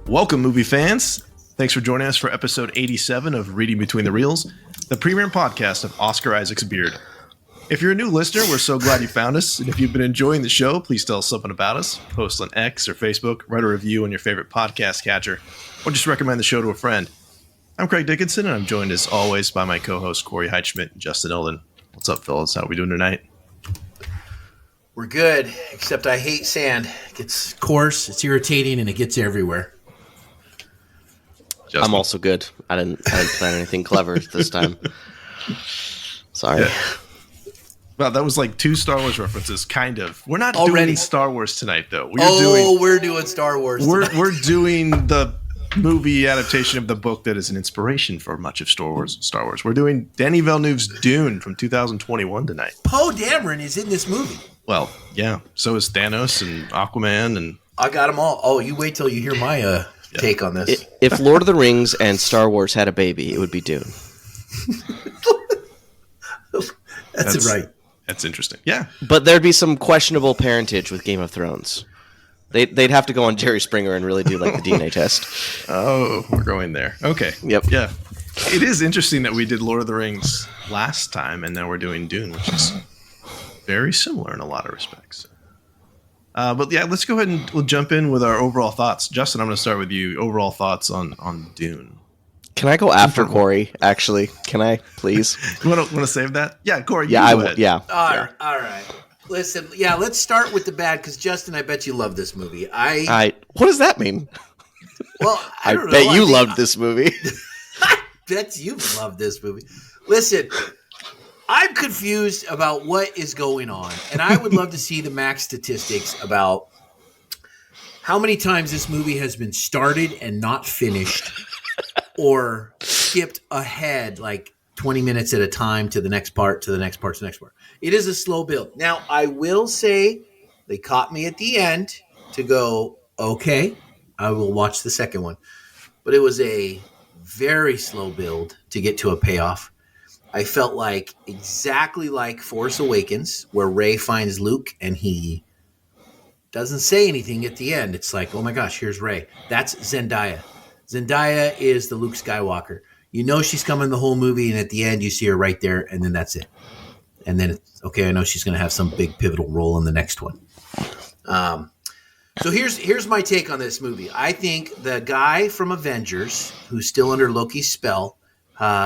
Welcome, movie fans. Thanks for joining us for episode 87 of Reading Between the Reels, the premier podcast of Oscar Isaac's Beard. If you're a new listener, we're so glad you found us. And if you've been enjoying the show, please tell us something about us. Post on X or Facebook, write a review on your favorite podcast catcher, or just recommend the show to a friend. I'm Craig Dickinson, and I'm joined as always by my co-hosts Corey Heitschmidt and Justin Ilden. What's up, fellas? How are we doing tonight? We're good, except I hate sand. It gets coarse, it's irritating, and it gets everywhere. Justin. I'm also good. I didn't plan anything clever this time. Sorry. Yeah. Well, that was like two Star Wars references, kind of. We're not already doing Star Wars tonight, though. We're doing Star Wars. We're doing the movie adaptation of the book that is an inspiration for much of Star Wars. We're doing Denis Villeneuve's Dune from 2021 tonight. Poe Dameron is in this movie. Well, yeah. So is Thanos and Aquaman, and I got them all. Oh, you wait till you hear my take on this. If Lord of the Rings and Star Wars had a baby, it would be Dune. That's right. That's interesting. Yeah. But there'd be some questionable parentage with Game of Thrones. They'd have to go on Jerry Springer and really do like the DNA test. Oh, we're going there. Okay. Yep. Yeah. It is interesting that we did Lord of the Rings last time, and now we're doing Dune, which is very similar in a lot of respects. But yeah, let's go ahead and we'll jump in with our overall thoughts. Justin, I'm going to start with you. Overall thoughts on Dune. Can I go after Corey, actually? Can I, please? You want to save that? Yeah, Corey, yeah, you I go will. ahead. Yeah. All right. Listen, let's start with the bad, because Justin, I bet you love this movie. What does that mean? Well, I don't know. Bet you loved this movie. I bet you love this movie. Listen, I'm confused about what is going on, and I would love to see the max statistics about how many times this movie has been started and not finished, or skipped ahead like 20 minutes at a time to the next part, to the next part, to the next part. It is a slow build. Now, I will say they caught me at the end to go, okay, I will watch the second one. But it was a very slow build to get to a payoff. I felt like exactly like Force Awakens, where Rey finds Luke and he doesn't say anything at the end. It's like, oh my gosh, here's Rey. That's Zendaya. Zendaya is the Luke Skywalker. You know she's coming the whole movie, and at the end you see her right there, and then that's it. And then, I know she's going to have some big pivotal role in the next one. So here's my take on this movie. I think the guy from Avengers, who's still under Loki's spell,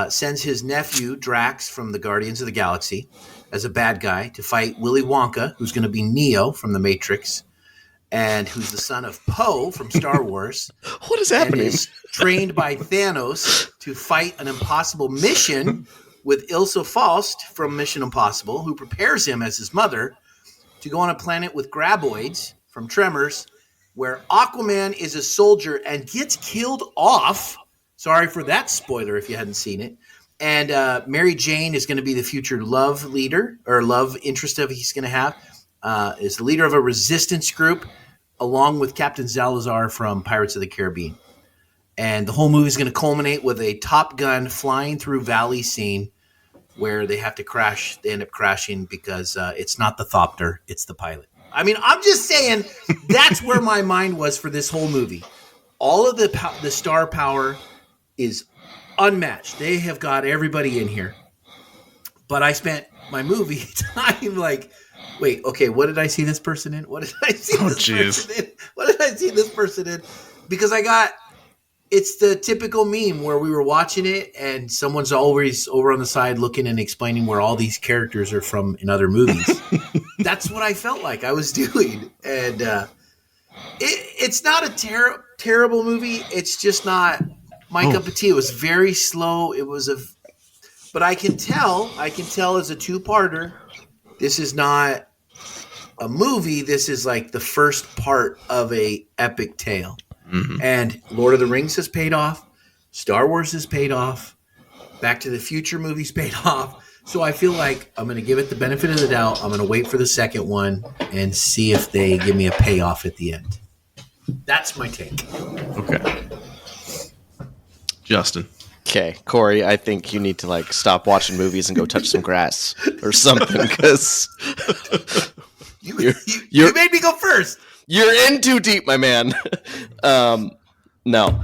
sends his nephew, Drax, from the Guardians of the Galaxy, as a bad guy to fight Willy Wonka, who's going to be Neo from The Matrix, and who's the son of Poe from Star Wars. What is happening? And is trained by Thanos to fight an impossible mission with Ilsa Faust from Mission Impossible, who prepares him as his mother to go on a planet with graboids from Tremors, where Aquaman is a soldier and gets killed off. Sorry for that spoiler if you hadn't seen it. And Mary Jane is going to be the future love leader, or love interest of he's going to have, is the leader of a resistance group, along with Captain Salazar from Pirates of the Caribbean. And the whole movie is going to culminate with a Top Gun flying through valley scene where they have to crash. They end up crashing because it's not the Thopter, it's the pilot. I mean, I'm just saying that's where my mind was for this whole movie. All of the star power is unmatched. They have got everybody in here. But I spent my movie time like, wait, okay, what did I see this person in? What did I see person in? What did I see this person in? Because it's the typical meme where we were watching it and someone's always over on the side looking and explaining where all these characters are from in other movies. That's what I felt like I was doing. And it's not a terrible movie. It's just not my cup of tea. It was very slow. But I can tell as a two-parter, this is not a movie. This is like the first part of a epic tale. Mm-hmm. And Lord of the Rings has paid off. Star Wars has paid off. Back to the Future movies paid off. So I feel like I'm going to give it the benefit of the doubt. I'm going to wait for the second one and see if they give me a payoff at the end. That's my take. Okay. Justin. Okay, Corey, I think you need to stop watching movies and go touch some grass or something, because you made me go first. You're in too deep, my man. No.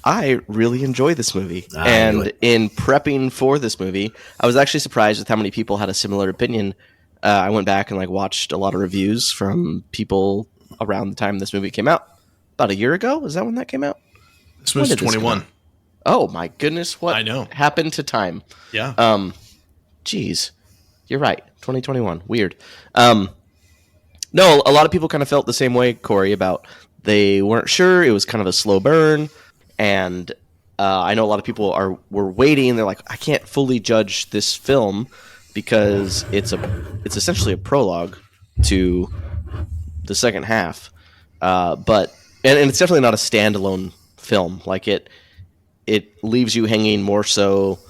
I really enjoy this movie. In prepping for this movie, I was actually surprised with how many people had a similar opinion. I went back and watched a lot of reviews from people around the time this movie came out. About a year ago? Is that when that came out? This was 21. Oh my goodness! What I know happened to time? Yeah. Geez, you're right. 2021. Weird. No, a lot of people kind of felt the same way, Corey. About they weren't sure. It was kind of a slow burn, and I know a lot of people were waiting. They're like, I can't fully judge this film because it's essentially a prologue to the second half. But it's definitely not a standalone film. It leaves you hanging more so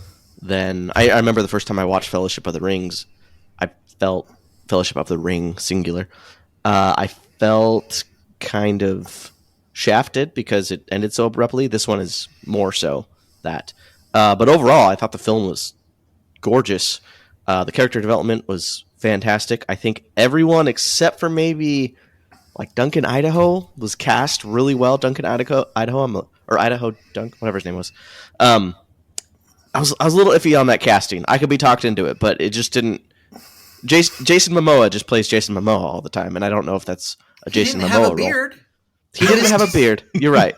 than I remember the first time I watched Fellowship of the Rings. I felt Fellowship of the Ring singular. I felt kind of shafted because it ended so abruptly. This one is more so that. But overall, I thought the film was gorgeous. The character development was fantastic. I think everyone except for maybe Duncan Idaho was cast really well. Duncan Idaho, Idaho Dunk, whatever his name was. I was a little iffy on that casting. I could be talked into it, but it just didn't. Jason Momoa just plays Jason Momoa all the time, and I don't know if that's a Jason Momoa role. He didn't have a beard. He didn't have a beard. You're right.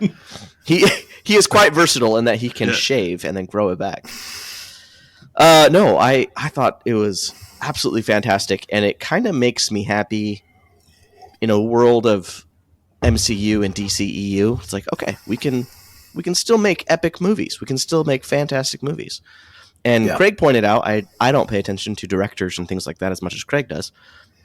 He is quite versatile in that he can shave and then grow it back. No, I thought it was absolutely fantastic, and it kind of makes me happy in a world of MCU and DCEU. It's like, okay, we can still make epic movies. We can still make fantastic movies. And Craig pointed out, I don't pay attention to directors and things like that as much as Craig does.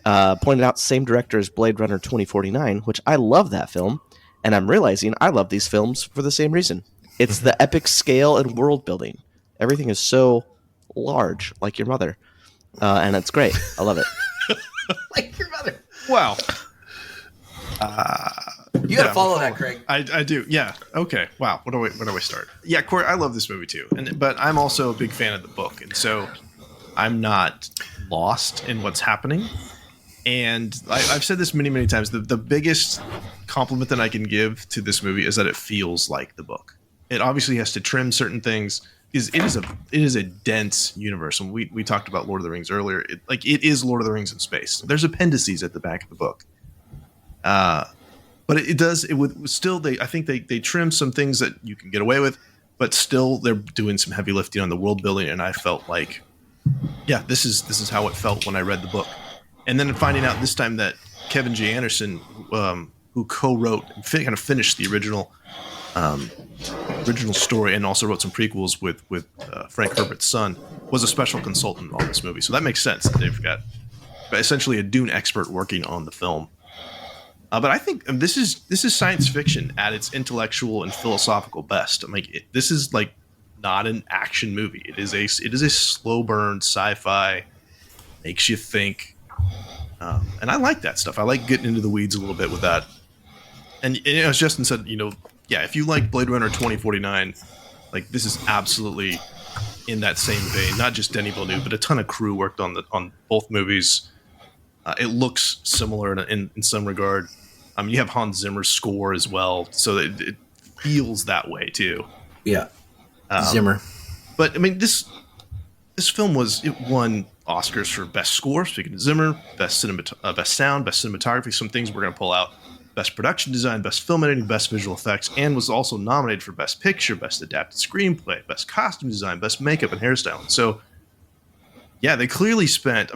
Pointed out same director as Blade Runner 2049, which I love that film. And I'm realizing I love these films for the same reason. It's the epic scale and world building. Everything is so large, like your mother. And it's great. I love it. Like your mother. Wow. You got to follow that, Craig. I do. Yeah. Okay. Wow. Where do we start? Yeah, Corey, I love this movie too, but I'm also a big fan of the book, and so I'm not lost in what's happening. And I've said this many times. The biggest compliment that I can give to this movie is that it feels like the book. It obviously has to trim certain things. It is a dense universe, and we talked about Lord of the Rings earlier. It is Lord of the Rings in space. There's appendices at the back of the book. But I think they trim some things that you can get away with, but still they're doing some heavy lifting on the world building. And I felt like, yeah, this is how it felt when I read the book. And then finding out this time that Kevin J. Anderson, who co-wrote and kind of finished the original story and also wrote some prequels with Frank Herbert's son, was a special consultant on this movie. So that makes sense. They've got essentially a Dune expert working on the film. But I think this is science fiction at its intellectual and philosophical best. This is not an action movie. It is a slow burn sci-fi, makes you think, and I like that stuff. I like getting into the weeds a little bit with that. And as Justin said, if you like Blade Runner 2049, this is absolutely in that same vein. Not just Denis Villeneuve, but a ton of crew worked on both movies. It looks similar in some regard. You have Hans Zimmer's score as well, so it feels that way too. Yeah, Zimmer. But this film won Oscars for best score. Speaking of Zimmer, best sound, best cinematography. Some things we're going to pull out: best production design, best film editing, best visual effects, and was also nominated for best picture, best adapted screenplay, best costume design, best makeup and hairstyling. So, yeah, they clearly spent.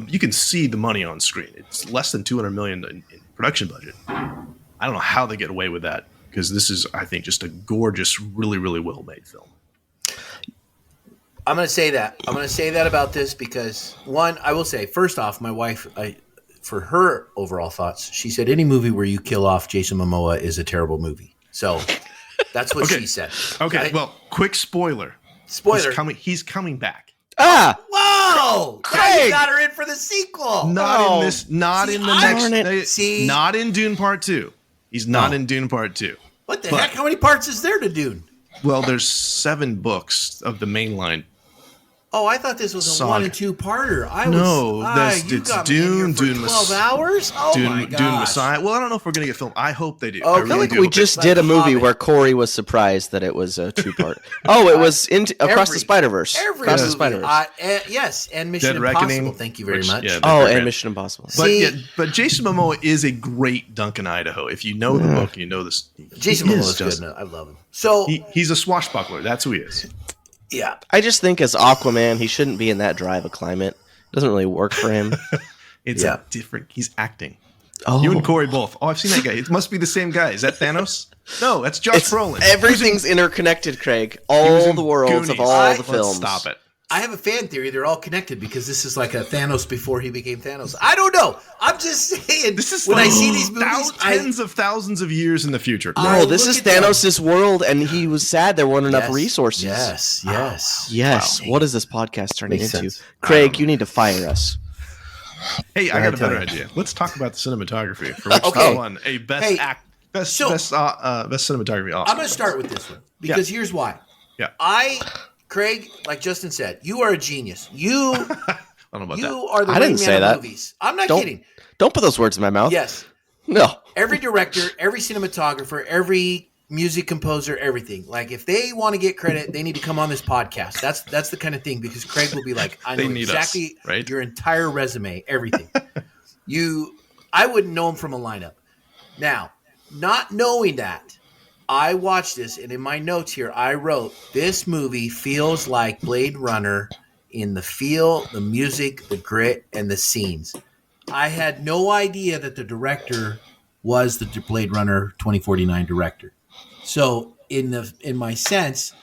You can see the money on screen. It's less than $200 million in production budget. I don't know how they get away with that, because this is, I think, just a gorgeous, really, really well-made film. I'm going to say that. I'm going to say that about this because, one, I will say, first off, my wife, for her overall thoughts, she said any movie where you kill off Jason Momoa is a terrible movie. So that's what she said. Okay, right? Well, quick spoiler. He's coming back. Whoa! Craig, you got her in for the sequel. Not in Dune Part 2. He's not in Dune Part 2. What the heck? How many parts is there to Dune? Well, there's 7 books of the mainline Oh, I thought this was a Saga. 1 and 2 parter. It's Dune, Dune 12 hours. Oh my Dune gosh. Messiah. Well, I don't know if we're gonna get filmed. I hope they do. Oh, I I I really feel like do we hope just like did a movie Hobbit. where Corey was surprised that it was a 2-part. Oh, it was Across the Spider-Verse. Every Across the movie. Spider-Verse. Yes, and Mission Dead Impossible. Reckoning, Thank you very which- much. yeah, Oh, Dead and Mission Impossible. But See- but Jason Momoa is a great Duncan Idaho. If you know the book, you know this. Jason he Momoa is is good. just- No, I love him. So, He's a swashbuckler. That's who he is. yeah. I just think as Aquaman, he shouldn't be in that dry of a climate. It doesn't really work for him. It's Yeah. a different. He's acting. Oh, You and Corey both. Oh, I've seen that guy. It must be the same guy. Is that Thanos? No, that's Josh Brolin. everything's interconnected, Craig. He was All in the worlds of Goonies. all the Let's films. Stop it. I have a fan theory. They're all connected because this is like a Thanos before he became Thanos. I don't know. I'm just saying. This is when like I see these movies, tens of thousands of years in the future. I No, this look is at them. Thanos' world, and he was sad there weren't enough resources. Yes. Yes. Wow. What is this podcast turning Makes into? sense. Craig, you need to fire us. Hey, I got a tell better you. idea. Let's talk about the cinematography for which Okay. they won a best Hey, best so- best cinematography Oscar. I'm going to start with this one because here's why. Yeah. Craig, like Justin said, you are a genius. You I don't know about that. you are the I didn't Rain say Man that. of movies. I'm not Don't- kidding. Don't put those words in my mouth. Yes. No. Every director, every cinematographer, every music composer, everything. Like if they want to get credit, they need to come on this podcast. That's the kind of thing because Craig will be like, I They know need us, exactly right? your entire resume, everything. I wouldn't know him from a lineup. Now, not knowing that, I watched this and in my notes here, I wrote, this movie feels like Blade Runner in the feel, the music, the grit, and the scenes. I had no idea that the director was the Blade Runner 2049 director. So in my sense,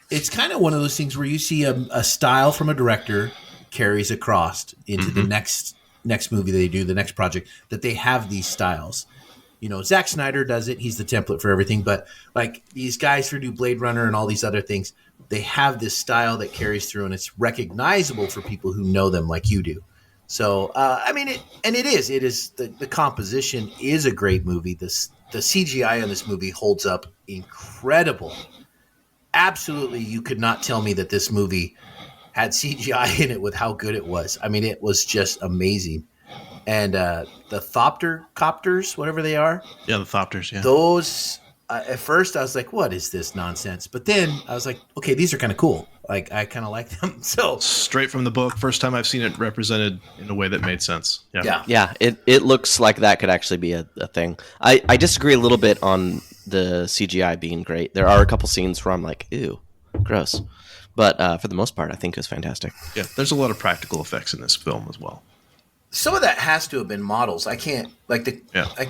it's kind of one of those things where you see a style from a director carries across into the next movie they do, the next project, that they have these styles. You know, Zack Snyder does it. He's the template for everything. But like these guys who do Blade Runner and all these other things, they have this style that carries through and it's recognizable for people who know them like you do. So, I mean, it is the composition is a great movie. The CGI on this movie holds up incredible. Absolutely. You could not tell me that this movie had CGI in it with how good it was. I mean, it was just amazing. And the Thopters, whatever they are, Yeah, the Thopters, yeah. those at first I was like, what is this nonsense? But then I was like, okay, these are kind of cool. Like I kind of like them. So Straight from the book. First time I've seen it represented in a way that made sense. Yeah. Yeah, it looks like that could actually be a thing. I disagree a little bit on the CGI being great. There are a couple scenes where I'm like, ew, gross. But for the most part, I think it was fantastic. Yeah. There's a lot of practical effects in this film as well. some of that has to have been models. I can't I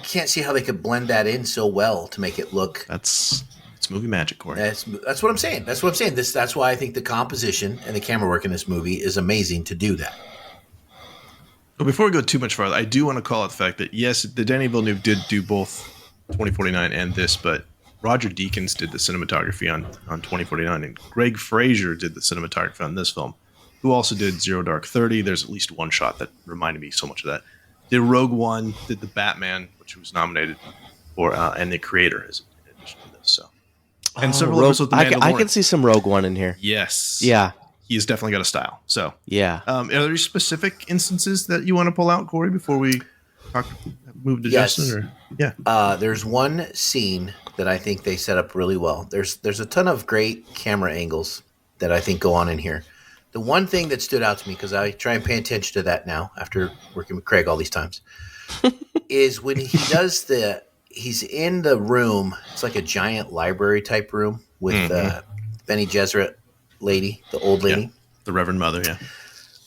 can't see how they could blend that in so well to make it look. It's movie magic, Corey. That's what I'm saying. That's what I'm saying. That's why I think the composition and the camera work in this movie is amazing to do that. But before we go too much farther, I do want to call out the fact that yes, the Denis Villeneuve did do both 2049 and this, but Roger Deakins did the cinematography on 2049, and Greg Fraser did the cinematography on this film, who also did Zero Dark 30. There's at least one shot that reminded me so much of that. Did Rogue One, did the Batman, which was nominated for, and The Creator is in addition to this. So, and several others with the Mandalorian. I can see some Rogue One in here. Yes. Yeah. He's definitely got a style. So, Yeah. are there specific instances that you want to pull out, Corey, before we move to Yes. Justin? Or? Yeah. There's one scene that I think they set up really well. There's a ton of great camera angles that I think go on in here. The one thing that stood out to me, because I try and pay attention to that now after working with Craig all these times, is when he does he's in the room. It's like a giant library type room with Bene Gesserit lady, the old lady. Yeah. The Reverend Mother, yeah.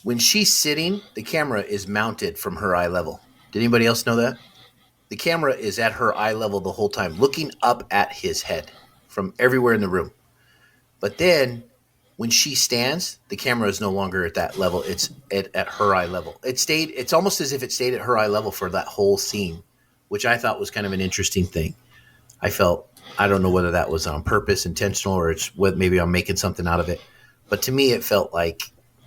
When she's sitting, the camera is mounted from her eye level. Did anybody else know that? The camera is at her eye level the whole time, looking up at his head from everywhere in the room. But then when she stands, the camera is no longer at that level. It's at her eye level. It's almost as if it stayed at her eye level for that whole scene, which I thought was kind of an interesting thing. I don't know whether that was on purpose, intentional, or maybe I'm making something out of it. But to me, it felt like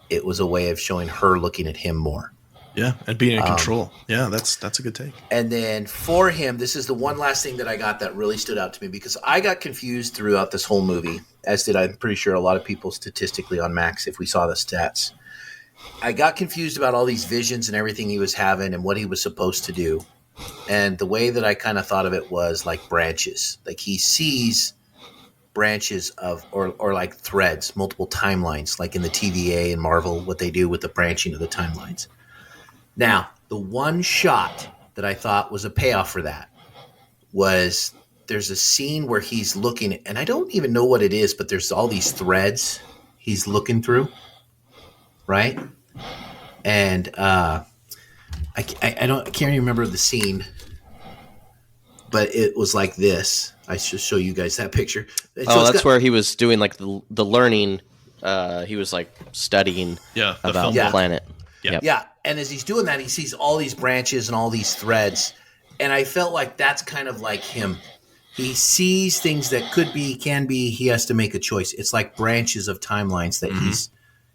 it was a way of showing her looking at him more. Yeah, and being in control. Yeah, that's a good take. And then for him, this is the one last thing that I got that really stood out to me, because I got confused throughout this whole movie, as did I'm pretty sure a lot of people statistically on Max if we saw the stats. I got confused about all these visions and everything he was having and what he was supposed to do. And the way that I kind of thought of it was like branches. Like he sees branches of or like threads, multiple timelines, like in the TVA and Marvel, what they do with the branching of the timelines. Now, the one shot that I thought was a payoff for that was there's a scene where he's looking at, and I don't even know what it is, but there's all these threads he's looking through, right? And I can't even remember the scene, but it was like this. I should show you guys that picture. That's where he was doing like the learning. He was like studying about the planet. Yeah. And as he's doing that, he sees all these branches and all these threads. And I felt like that's kind of like him. He sees things that could be, can be, he has to make a choice. It's like branches of timelines that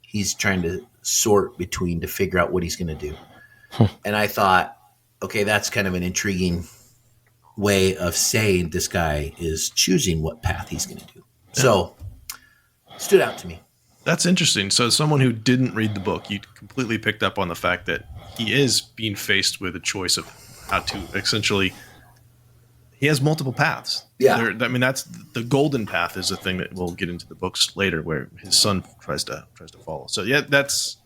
he's trying to sort between to figure out what he's going to do. And I thought, okay, that's kind of an intriguing way of saying this guy is choosing what path he's going to do. So, stood out to me. That's interesting. So as someone who didn't read the book, you completely picked up on the fact that he is being faced with a choice of how to essentially, he has multiple paths. Yeah. That's the golden path is a thing that we'll get into the books later where his son tries to follow. So yeah, that's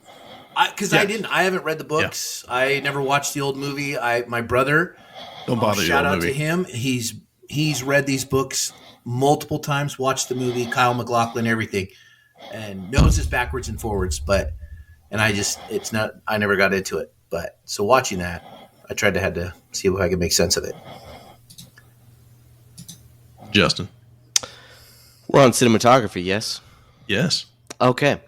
because I haven't read the books. Yeah. I never watched the old movie. My brother, don't bother you. Shout out to him. He's read these books multiple times, watched the movie, Kyle MacLachlan, everything. And knows this backwards and forwards, I never got into it. But so watching that, I had to see if I could make sense of it. Justin. We're on cinematography, yes? Yes. Okay.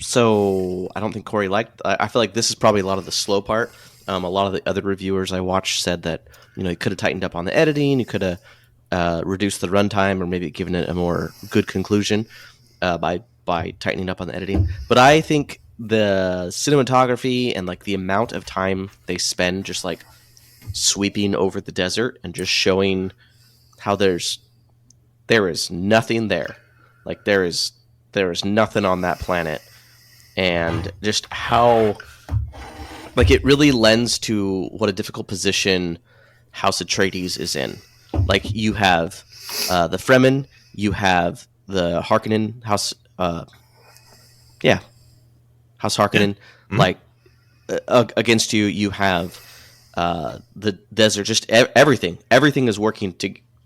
So I don't think Corey I feel like this is probably a lot of the slow part. A lot of the other reviewers I watched said that, you could have tightened up on the editing, you could have reduce the runtime or maybe given it a more good conclusion by tightening up on the editing. But I think the cinematography and like the amount of time they spend just like sweeping over the desert and just showing how there is nothing there. Like there is nothing on that planet, and just how like it really lends to what a difficult position House Atreides is in. Like you have the Fremen, you have the Harkonnen House, House Harkonnen. Yeah. Like against you, you have the desert. Just everything. Everything is working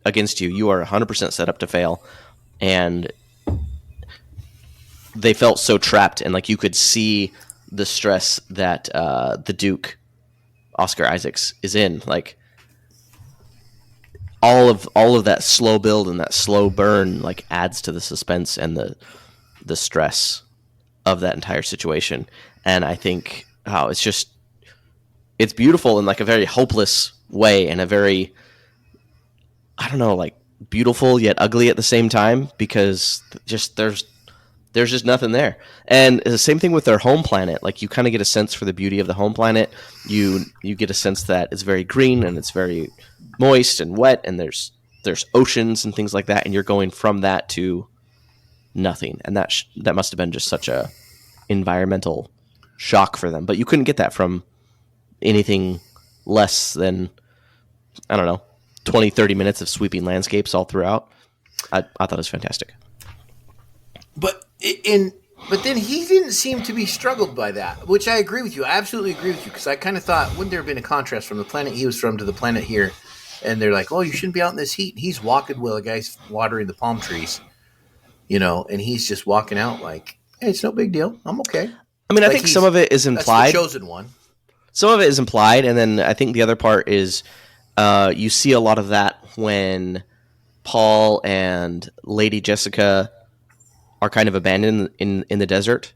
against you. You are 100% set up to fail, and they felt so trapped. And like you could see the stress that the Duke, Oscar Isaacs, is in. Like. All of that slow build and that slow burn like adds to the suspense and the stress of that entire situation. And I think it's beautiful in like a very hopeless way, and a very, I don't know, like beautiful yet ugly at the same time, because just there's just nothing there. And the same thing with their home planet. Like you kind of get a sense for the beauty of the home planet. You get a sense that it's very green and it's very moist and wet, and there's oceans and things like that, and you're going from that to nothing, and that must have been just such a environmental shock for them. But you couldn't get that from anything less than, I don't know, 20-30 minutes of sweeping landscapes all throughout. I thought it was fantastic. But then he didn't seem to be struggled by that, which I agree with you. I absolutely agree with you, because I kind of thought, wouldn't there have been a contrast from the planet he was from to the planet here? And they're like, oh, you shouldn't be out in this heat. He's walking while a guy's watering the palm trees, and he's just walking out like, hey, it's no big deal. I'm okay. I mean, I think some of it is implied. That's the chosen one. Some of it is implied, and then I think the other part is you see a lot of that when Paul and Lady Jessica are kind of abandoned in the desert,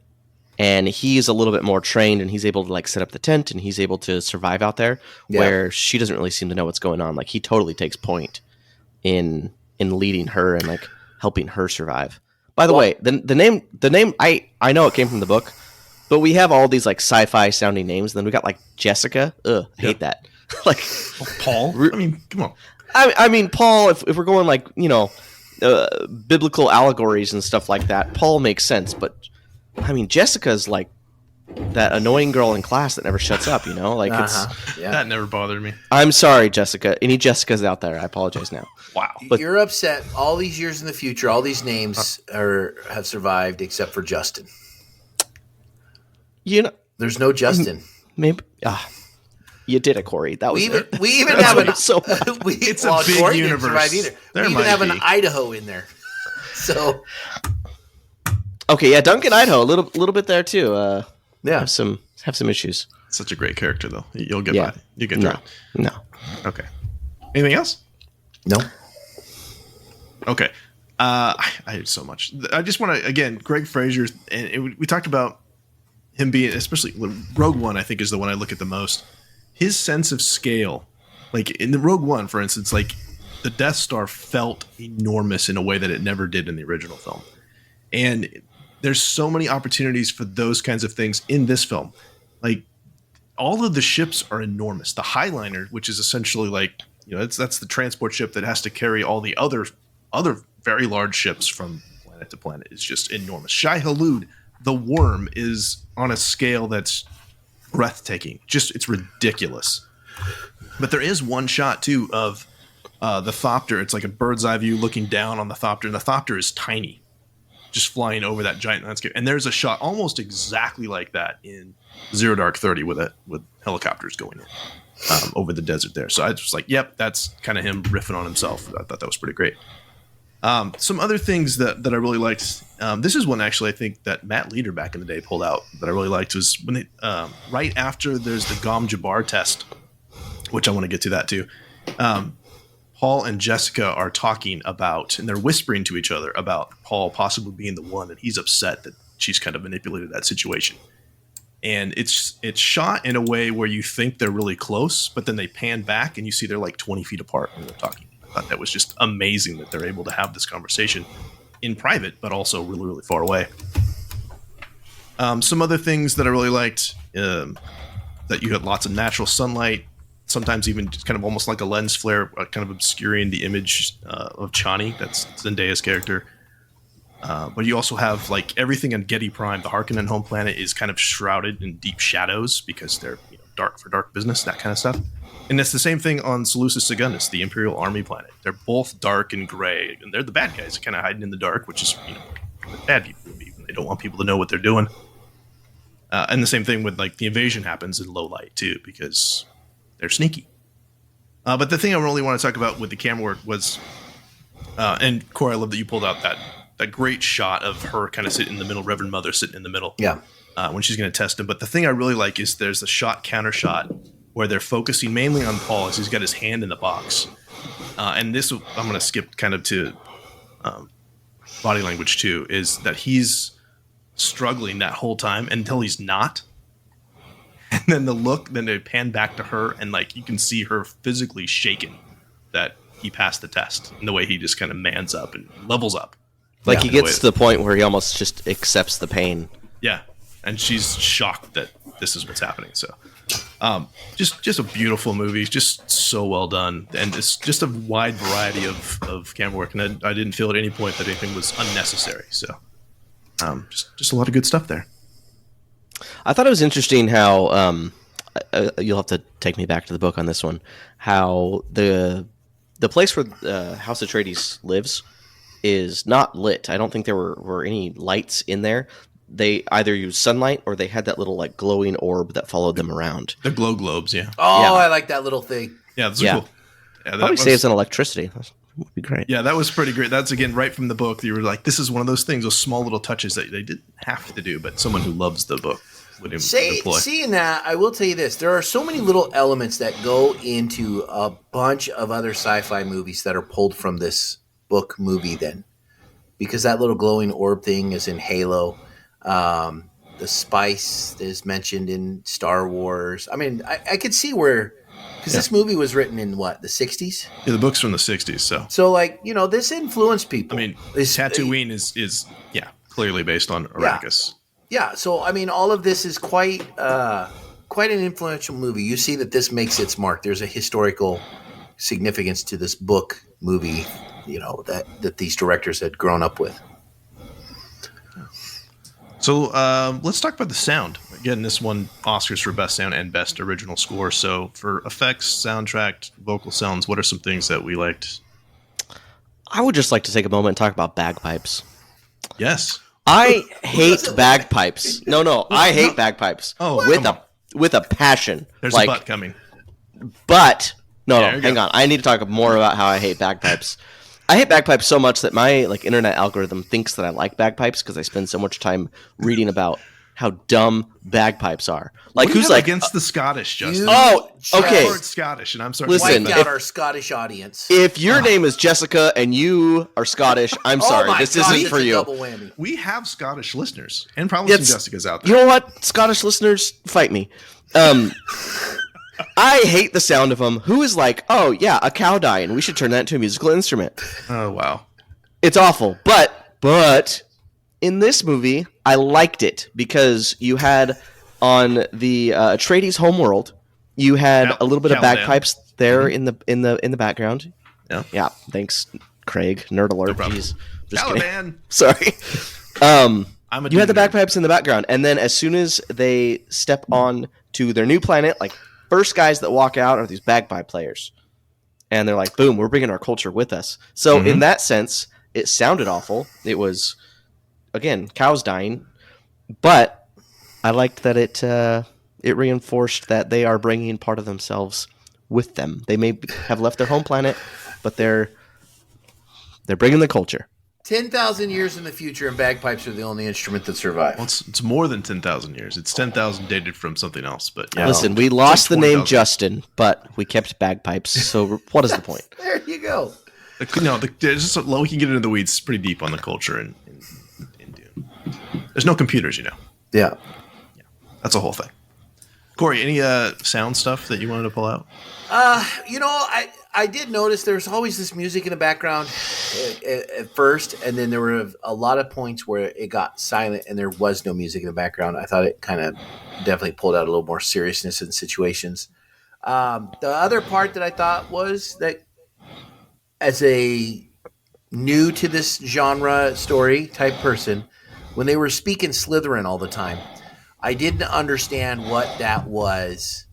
and he's a little bit more trained, and he's able to like set up the tent, and he's able to survive out there, where she doesn't really seem to know what's going on. Like he totally takes point in leading her and like helping her survive. By the way, the name I know it came from the book, But we have all these like sci-fi sounding names. And then we got like Jessica. Ugh, I hate that. Like Paul. I mean, come on. I mean, Paul. If we're going like biblical allegories and stuff like that, Paul makes sense. But I mean, Jessica's like that annoying girl in class that never shuts up. Like That never bothered me. I'm sorry, Jessica. Any Jessicas out there? I apologize now. Wow. But you're upset. All these years in the future, all these names have survived except for Justin. There's no Justin. Maybe. You did it, Corey. That was we even have an it's a big Corey universe. Didn't survive either. We even have an Idaho in there. So okay, yeah, Duncan Idaho, a little bit there too. Have some issues. Such a great character, though. You'll get by. You get through. No. Okay. Anything else? No. Okay. I have so much. I just want to again, Greg Fraser, and we talked about him being, especially Rogue One. I think is the one I look at the most. His sense of scale, like in the Rogue One, for instance, like the Death Star felt enormous in a way that it never did in the original film, and there's so many opportunities for those kinds of things in this film. Like all of the ships are enormous. The Highliner, which is essentially like that's the transport ship that has to carry all the other very large ships from planet to planet, is just enormous. Shai Hulud, the worm, is on a scale that's breathtaking. Just it's ridiculous. But there is one shot too of the Thopter. It's like a bird's eye view looking down on the Thopter, and the Thopter is tiny, just flying over that giant landscape. And there's a shot almost exactly like that in Zero Dark 30 with helicopters going in over the desert there. So I was like, yep, that's kind of him riffing on himself. I thought that was pretty great. Some other things that I really liked. This is one actually I think that Matt Leader back in the day pulled out that I really liked, was when they right after there's the Gom Jabbar test, which I want to get to that too. Paul and Jessica are talking about, and they're whispering to each other about Paul possibly being the one, and he's upset that she's kind of manipulated that situation. And it's shot in a way where you think they're really close, but then they pan back and you see they're like 20 feet apart when they're talking. I thought that was just amazing that they're able to have this conversation in private, but also really, really far away. Some other things that I really liked, that you had lots of natural sunlight, sometimes even just kind of almost like a lens flare, kind of obscuring the image of Chani. That's Zendaya's character. But you also have like everything on Getty Prime. The Harkonnen home planet is kind of shrouded in deep shadows because they're dark for dark business, that kind of stuff. And it's the same thing on Seleucus Secundus, the Imperial Army planet. They're both dark and gray, and they're the bad guys, kind of hiding in the dark, which is bad people. They don't want people to know what they're doing. And the same thing with like the invasion happens in low light too, because they're sneaky. But the thing I really want to talk about with the camera work was, and Corey, I love that you pulled out that great shot of her kind of sitting in the middle, Reverend Mother sitting in the middle. Yeah. When she's going to test him. But the thing I really like is there's the shot counter shot where they're focusing mainly on Paul as he's got his hand in the box. And this, I'm going to skip kind of to body language too, is that he's struggling that whole time until he's not. And then they pan back to her and like you can see her physically shaken that he passed the test, and the way he just kind of mans up and levels up. Like he gets to the point where he almost just accepts the pain. Yeah. And she's shocked that this is what's happening. So just a beautiful movie, just so well done. And it's just a wide variety of camera work. And I didn't feel at any point that anything was unnecessary. So just a lot of good stuff there. I thought it was interesting how you'll have to take me back to the book on this one. How the place where House Atreides lives is not lit. I don't think there were any lights in there. They either used sunlight or they had that little like glowing orb that followed them around. The glow globes, yeah. Oh, Yeah. I like that little thing. Yeah, that's cool. Yeah, Probably saves on electricity. That would be great. Yeah, that was pretty great. That's again right from the book. You were like, this is one of those things, those small little touches that they didn't have to do, but someone who loves the book would employ. Seeing that, I will tell you this: there are so many little elements that go into a bunch of other sci-fi movies that are pulled from this book movie. Then, because that little glowing orb thing is in Halo. The spice is mentioned in Star Wars. I mean, I could see where, because this movie was written in what, the 60s? Yeah, the book's from the 60s, so like, this influenced people. I mean, Tatooine is clearly based on Arrakis. Yeah, so I mean, all of this is quite an influential movie. You see that this makes its mark. There's a historical significance to this book movie, that these directors had grown up with. So let's talk about the sound. Again, this won Oscars for Best Sound and Best Original Score. So for effects, soundtrack, vocal sounds, what are some things that we liked? I would just like to take a moment and talk about bagpipes. Yes. I hate bagpipes. No, I hate bagpipes. Oh, with a passion. There's a butt coming. But no, Yeah, hang on. I need to talk more about how I hate bagpipes. I hate bagpipes so much that my internet algorithm thinks that I like bagpipes because I spend so much time reading about how dumb bagpipes are. Like, who's against the Scottish, Justin? Okay. Scottish, and I'm sorry. Listen, wiped out our Scottish audience. If your name is Jessica and you are Scottish, I'm sorry. This isn't for you. Double whammy. We have Scottish listeners and probably some Jessicas out there. You know what? Scottish listeners, fight me. I hate the sound of them. Who is like, oh, yeah, a cow dying. We should turn that into a musical instrument. Oh, wow. It's awful. But in this movie, I liked it because you had on the Atreides homeworld, you had a little bit of bagpipes there in the background. Yeah. Yeah. Thanks, Craig. Nerd alert. No Jeez. Just Caliban. Sorry. You had the nerd. bagpipes in the background, and then as soon as they step on to their new planet, first guys that walk out are these bagpipe players, and they're like, "Boom, we're bringing our culture with us." So in that sense, it sounded awful. It was, again, cows dying, but I liked that it reinforced that they are bringing part of themselves with them. They may have left their home planet, but they're bringing the culture. 10,000 years in the future, and bagpipes are the only instrument that survive. Well, it's more than 10,000 years. It's 10,000 dated from something else. But yeah. Listen, we lost the name 20,000. Justin, but we kept bagpipes. So what is the point? There you go. There's just we can get into the weeds pretty deep on the culture in Dune. There's no computers, Yeah. That's a whole thing. Corey, any sound stuff that you wanted to pull out? I did notice there's always this music in the background at first, and then there were a lot of points where it got silent and there was no music in the background. I thought it kind of definitely pulled out a little more seriousness in situations. The other part that I thought was that as a new to this genre story type person, when they were speaking Slytherin all the time, I didn't understand what that was,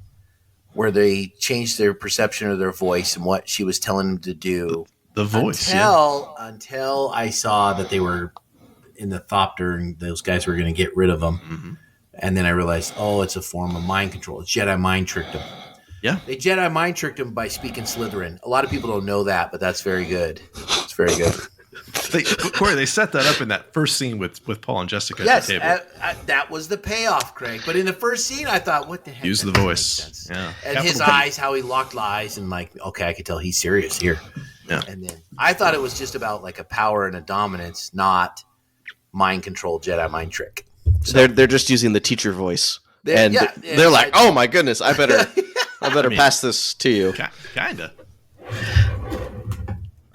where they changed their perception of their voice and what she was telling them to do. The voice, until I saw that they were in the Thopter and those guys were going to get rid of them. Mm-hmm. And then I realized, it's a form of mind control. It's Jedi mind tricked them. Yeah. They Jedi mind tricked them by speaking Slytherin. A lot of people don't know that, but that's very good. It's very good. Corey, they set that up in that first scene with Paul and Jessica at the table. That was the payoff, Craig. But in the first scene, I thought, what the heck? Use the voice. Yeah. And his eyes, how he locked eyes, and okay, I could tell he's serious here. Yeah. And then I thought it was just about a power and a dominance, not mind control Jedi mind trick. So, they're just using the teacher voice. They're like, oh my goodness, I better pass this to you. Kinda.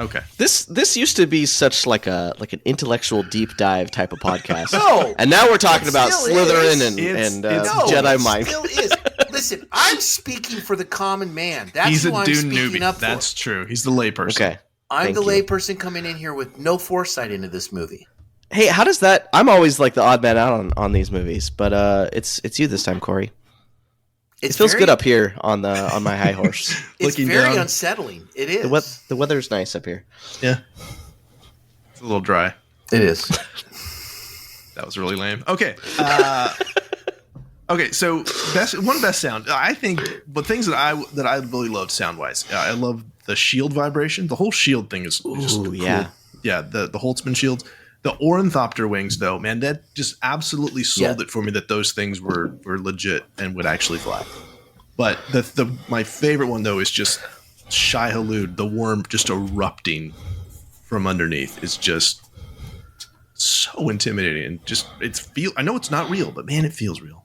Okay. This used to be such an intellectual deep dive type of podcast. No, and now we're talking about Slytherin and Jedi mind. Still is. Listen, I'm speaking for the common man. That's He's who a I'm Dune speaking newbie. up for. That's true. He's the layperson. Okay. I'm the layperson coming in here with no foresight into this movie. Hey, how does that? I'm always the odd man out on these movies, but it's you this time, Corey. It feels good up here on my high horse. It's very unsettling. It is. The weather's nice up here. Yeah. It's a little dry. It is. That was really lame. Okay. Okay, so best sound. I think the things that I really loved sound wise. I love the shield vibration. The whole shield thing is just cool. Yeah. Yeah, the Holtzman shields. The Ornithopter wings, though, man, that just absolutely sold it for me that those things were legit and would actually fly. But my favorite one, though, is just Shai Hulud, the worm just erupting from underneath is just so intimidating. And I know it's not real, but man, it feels real.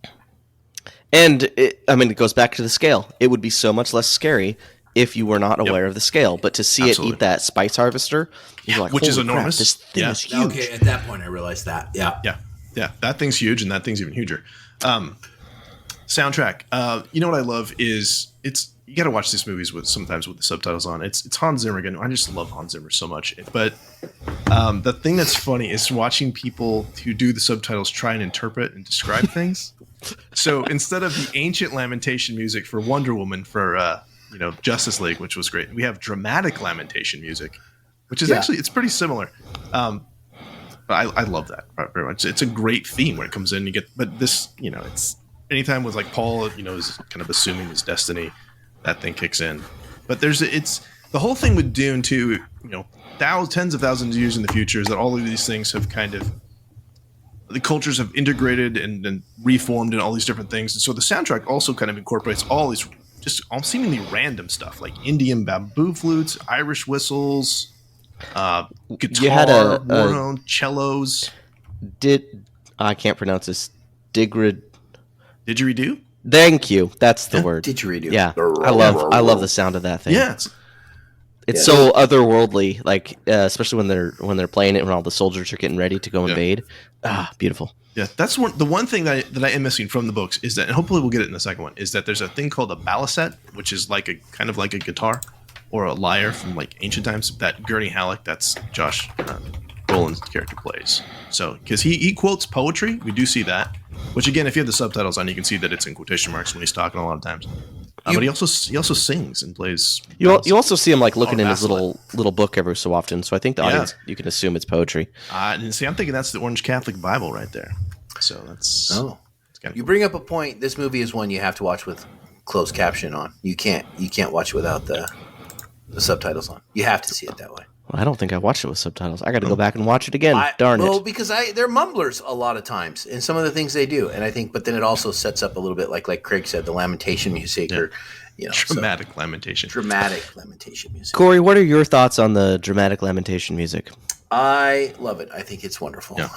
And it goes back to the scale. It would be so much less scary if you were not aware of the scale. But to see it eat that spice harvester, you're like, which is crap, enormous. this thing is huge. Okay, at that point I realized that. Yeah. Yeah. Yeah, that thing's huge, and that thing's even huger. Soundtrack. You know what I love is you got to watch these movies sometimes with the subtitles on. It's Hans Zimmer again. I just love Hans Zimmer so much. But the thing that's funny is watching people who do the subtitles try and interpret and describe things. So instead of the ancient lamentation music for Wonder Woman for Justice League, which was great, we have dramatic lamentation music, which is actually it's pretty similar. But I love that very much. It's a great theme when it comes in. But this, it's anytime with like Paul, is kind of assuming his destiny, that thing kicks in. But it's the whole thing with Dune too. Tens of thousands of years in the future is that all of these things have kind of the cultures have integrated and reformed and all these different things. And so the soundtrack also kind of incorporates all these just all seemingly random stuff like Indian bamboo flutes, Irish whistles, guitar, warhorn, cellos. I can't pronounce this? Didgeridoo? Thank you. That's the word. Didgeridoo. Yeah, I love the sound of that thing. Yeah, it's so otherworldly. Like especially when they're playing it when all the soldiers are getting ready to go invade. Beautiful. Yeah, that's the one thing that I am missing from the books is that, and hopefully we'll get it in the second one, is that there's a thing called a balisette, which is like a kind of like a guitar or a lyre from like ancient times that Gurney Halleck, that's Josh Brolin's character, plays. So because he quotes poetry, we do see that. Which again, if you have the subtitles on, you can see that it's in quotation marks when he's talking a lot of times. But he also sings and plays. You also see him like looking in his little book every so often. So I think the audience, you can assume it's poetry. And see, I'm thinking that's the Orange Catholic Bible right there. So that's You bring up a point. This movie is one you have to watch with closed caption on. You can't watch it without the subtitles on. You have to see it that way. Well, I don't think I watched it with subtitles. I got to go back and watch it again. Darn it. Well, because they're mumblers a lot of times in some of the things they do, and I think, but then it also sets up a little bit like Craig said, the lamentation music or dramatic lamentation. Dramatic lamentation music. Corey, what are your thoughts on the dramatic lamentation music? I love it. I think it's wonderful. Yeah.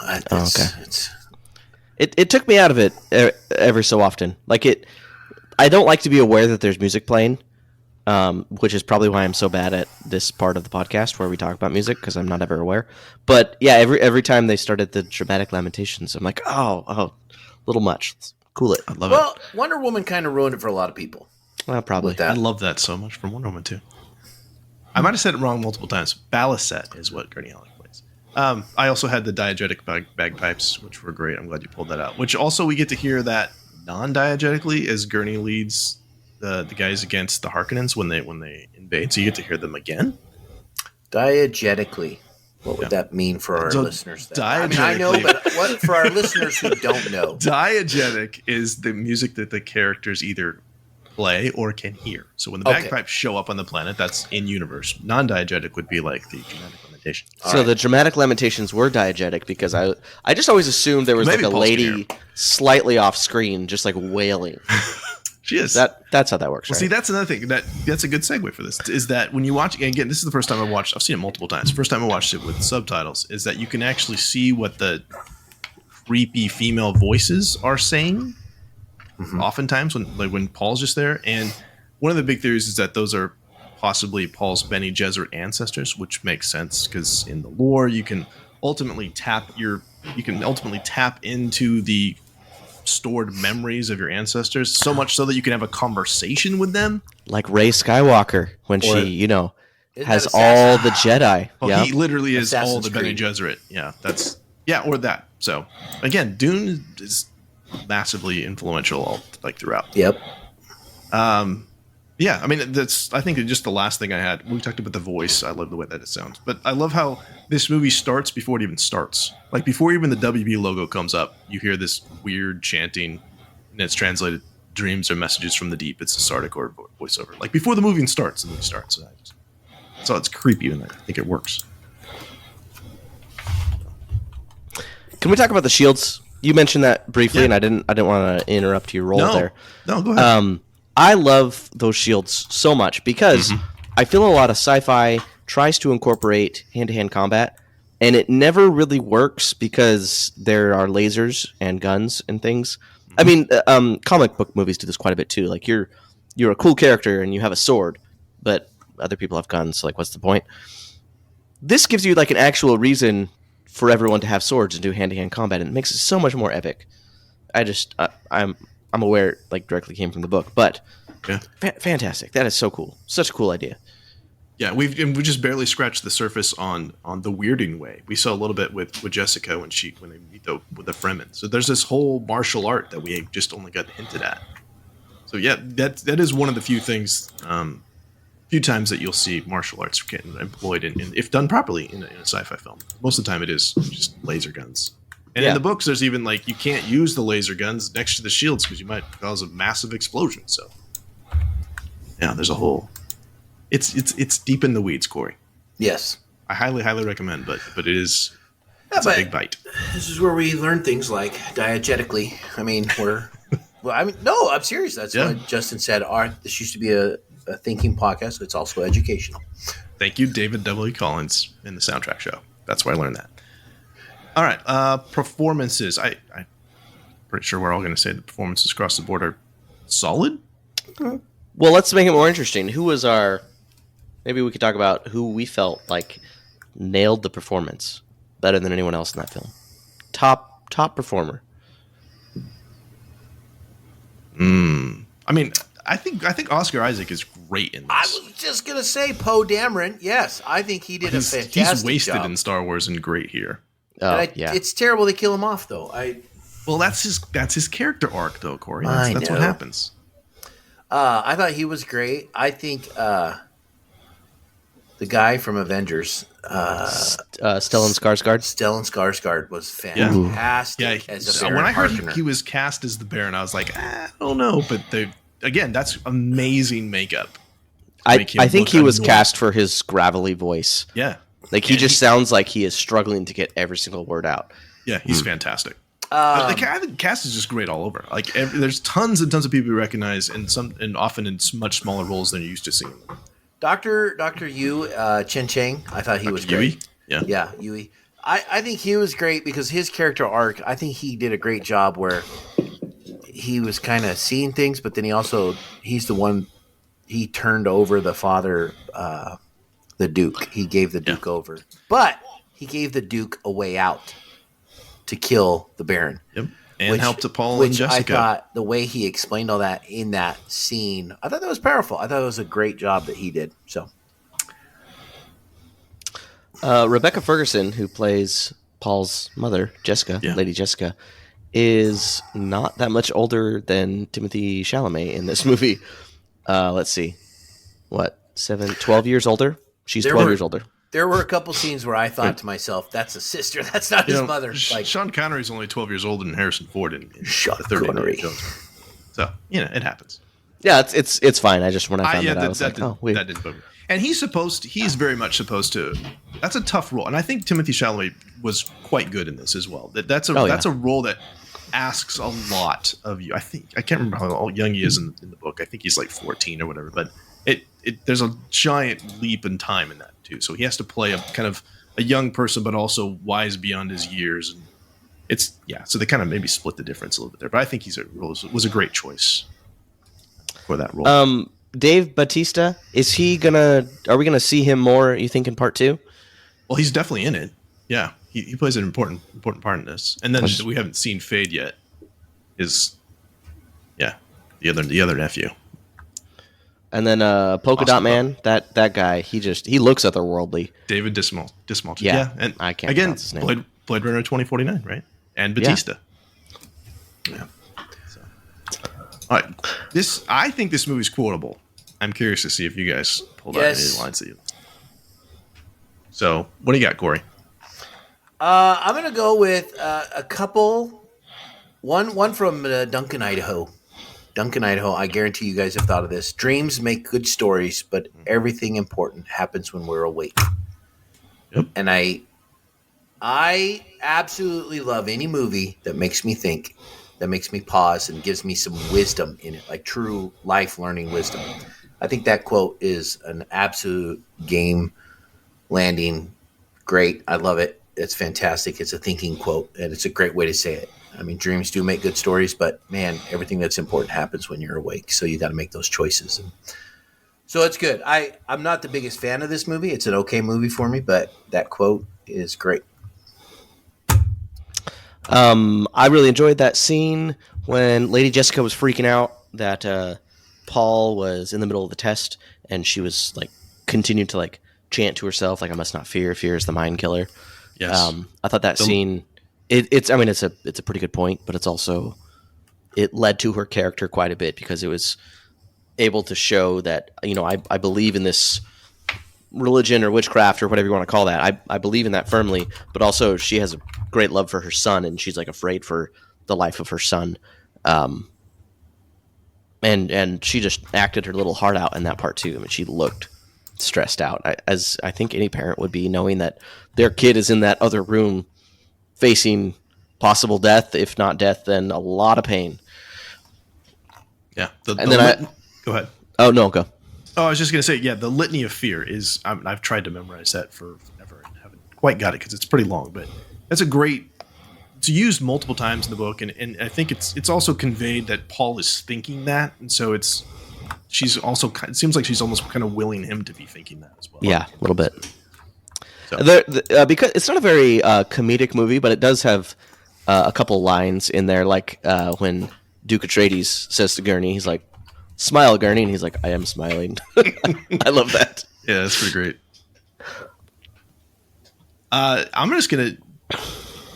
It took me out of it every so often. I don't like to be aware that there's music playing. Which is probably why I'm so bad at this part of the podcast where we talk about music, because I'm not ever aware. But yeah, every time they started the dramatic lamentations, I'm like, oh, little much. Let's cool it. I love it. Well, Wonder Woman kind of ruined it for a lot of people. Well, probably. I love that so much from Wonder Woman too. I might have said it wrong multiple times. Balisette is what Gurney Halleck plays. I also had the diegetic bagpipes, which were great. I'm glad you pulled that out. Which also we get to hear that non-diegetically as Gurney leads the guys against the Harkonnens when they invade, so you get to hear them again. Diegetically, what would that mean for our listeners? I know, but what for our listeners who don't know? Diegetic is the music that the characters either play or can hear. So when the bagpipes show up on the planet, that's in universe. Non-diegetic would be like the dramatic lamentation. So the dramatic lamentations were diegetic because I just always assumed there was like a lady slightly off screen, just like wailing. She is. That's how that works. Well, right? See, that's another thing. That's a good segue for this. Is that when you watch, again, this is the first time I've seen it multiple times. First time I watched it with subtitles, is that you can actually see what the creepy female voices are saying. Mm-hmm. Oftentimes when Paul's just there. And one of the big theories is that those are possibly Paul's Bene Gesserit ancestors, which makes sense because in the lore you can ultimately tap into the stored memories of your ancestors, so much so that you can have a conversation with them, like Rey Skywalker when she has all the Jedi. Well, he literally is all the Bene Gesserit. Or that. So again, Dune is massively influential throughout. Yep. Yeah, I mean, I think just the last thing I had. We talked about the voice. I love the way that it sounds. But I love how this movie starts before it even starts. Like, before even the WB logo comes up, you hear this weird chanting, and it's translated, dreams or messages from the deep. It's a Sardic or voiceover. Like, before the movie starts. So it's creepy, and I think it works. Can we talk about the shields? You mentioned that briefly, and I didn't want to interrupt your role there. No, go ahead. I love those shields so much because I feel a lot of sci-fi tries to incorporate hand-to-hand combat, and it never really works because there are lasers and guns and things. I mean, comic book movies do this quite a bit too. Like you're a cool character and you have a sword, but other people have guns. So like, what's the point? This gives you like an actual reason for everyone to have swords and do hand-to-hand combat, and it makes it so much more epic. I'm aware it like directly came from the book, but Yeah. Fantastic. That is so cool. Such a cool idea. Yeah, we just barely scratched the surface on the weirding way. We saw a little bit with Jessica when they meet with the Fremen. So there's this whole martial art that we just only got hinted at. So yeah, that is one of the few things, few times that you'll see martial arts getting employed in if done properly in a sci-fi film. Most of the time, it is just laser guns. And in the books, there's even like you can't use the laser guns next to the shields because you might cause a massive explosion. So yeah, there's a whole. It's deep in the weeds, Corey. Yes. I highly recommend, but it is a big bite. This is where we learn things like diegetically. I mean, no, I'm serious. That's what Justin said. This used to be a thinking podcast. So it's also educational. Thank you, David W. Collins, in the soundtrack show. That's where I learned that. All right, performances. I'm pretty sure we're all going to say the performances across the board are solid. Well, let's make it more interesting. Who was maybe we could talk about who we felt like nailed the performance better than anyone else in that film. Top performer. I mean, I think Oscar Isaac is great in this. I was just going to say Poe Dameron. Yes, I think he did a fantastic job. He's wasted in Star Wars and great here. Yeah. It's terrible they kill him off, though. Well, that's his character arc, though, Corey. That's what happens. I thought he was great. I think the guy from Avengers, Stellan Skarsgård was fantastic. As a Baron when I heard Harkonnen. he was cast as the Baron, I was like, I don't know. But that's amazing makeup. I think he was cast for his gravelly voice. Yeah. Like he sounds like he is struggling to get every single word out. Yeah, he's fantastic. The cast is just great all over. Like there's tons and tons of people you recognize, and often in much smaller roles than you're used to seeing them. Dr. Yu Chen Chang, I thought he was great. Yeah, Yui. I think he was great because his character arc, I think he did a great job where he was kind of seeing things, but then he's the one, he turned over the father, the Duke. He gave the Duke over. But he gave the Duke a way out to kill the Baron. Yep. And helped Paul and Jessica. I thought the way he explained all that in that scene, I thought that was powerful. I thought it was a great job that he did. So, Rebecca Ferguson, who plays Paul's mother, Jessica, Lady Jessica, is not that much older than Timothée Chalamet in this movie. Let's see. 12 years older? She's 12 years older. There were a couple scenes where I thought to myself, that's a sister. That's not his mother. Like Sean Connery's only 12 years older than Harrison Ford in Sean the 30 Connery. Jones. So, it happens. Yeah, it's fine. I just, when I found that I was like, weird. That didn't bug me. And he's very much supposed to, that's a tough role. And I think Timothée Chalamet was quite good in this as well. That's a role that asks a lot of you. I can't remember how young he is in the book. I think he's like 14 or whatever, but there's a giant leap in time in that too. So he has to play a kind of a young person, but also wise beyond his years. And so they kind of maybe split the difference a little bit there, but I think was a great choice for that role. Dave Bautista, are we gonna see him more, you think, in part 2? Well, he's definitely in it. Yeah. He plays an important part in this. And then we haven't seen Fade yet. The other nephew. And then Polka Dot Man, that guy, he looks otherworldly. David Dismal. Yeah, and I can't again, pronounce his name. Blade Runner 2049, right? And Batista. Yeah. So. All right. I think this movie's quotable. I'm curious to see if you guys pulled out any of the lines that you. So, what do you got, Corey? I'm going to go with a couple. One from Duncan, Idaho. Duncan, Idaho, I guarantee you guys have thought of this. Dreams make good stories, but everything important happens when we're awake. Yep. And I absolutely love any movie that makes me think, that makes me pause and gives me some wisdom in it, like true life learning wisdom. I think that quote is an absolute game landing. Great. I love it. It's fantastic. It's a thinking quote, and it's a great way to say it. I mean, dreams do make good stories, but man, everything that's important happens when you're awake. So you got to make those choices. And so it's good. I'm not the biggest fan of this movie. It's an okay movie for me, but that quote is great. I really enjoyed that scene when Lady Jessica was freaking out that Paul was in the middle of the test, and she was like continued to like chant to herself like, "I must not fear. Fear is the mind killer." Yes. I thought that scene. It's a pretty good point, but it's also it led to her character quite a bit because it was able to show that I believe in this religion or witchcraft or whatever you want to call that. I believe in that firmly, but also she has a great love for her son, and she's like afraid for the life of her son. And she just acted her little heart out in that part too. I mean, she looked stressed out, as I think any parent would be, knowing that their kid is in that other room facing possible death, if not death, then a lot of pain. Yeah. Go ahead. Oh, no, go. Oh, I was just going to say, yeah, the litany of fear is, I've tried to memorize that forever and haven't quite got it because it's pretty long, but that's it's used multiple times in the book. And I think it's also conveyed that Paul is thinking that. And so it seems like she's almost kind of willing him to be thinking that as well. Yeah, a little bit. So. Because it's not a very comedic movie, but it does have a couple lines in there, like when Duke Atreides says to Gurney, he's like, "Smile, Gurney," and he's like, "I am smiling." I love that. Yeah, that's pretty great. I'm just gonna.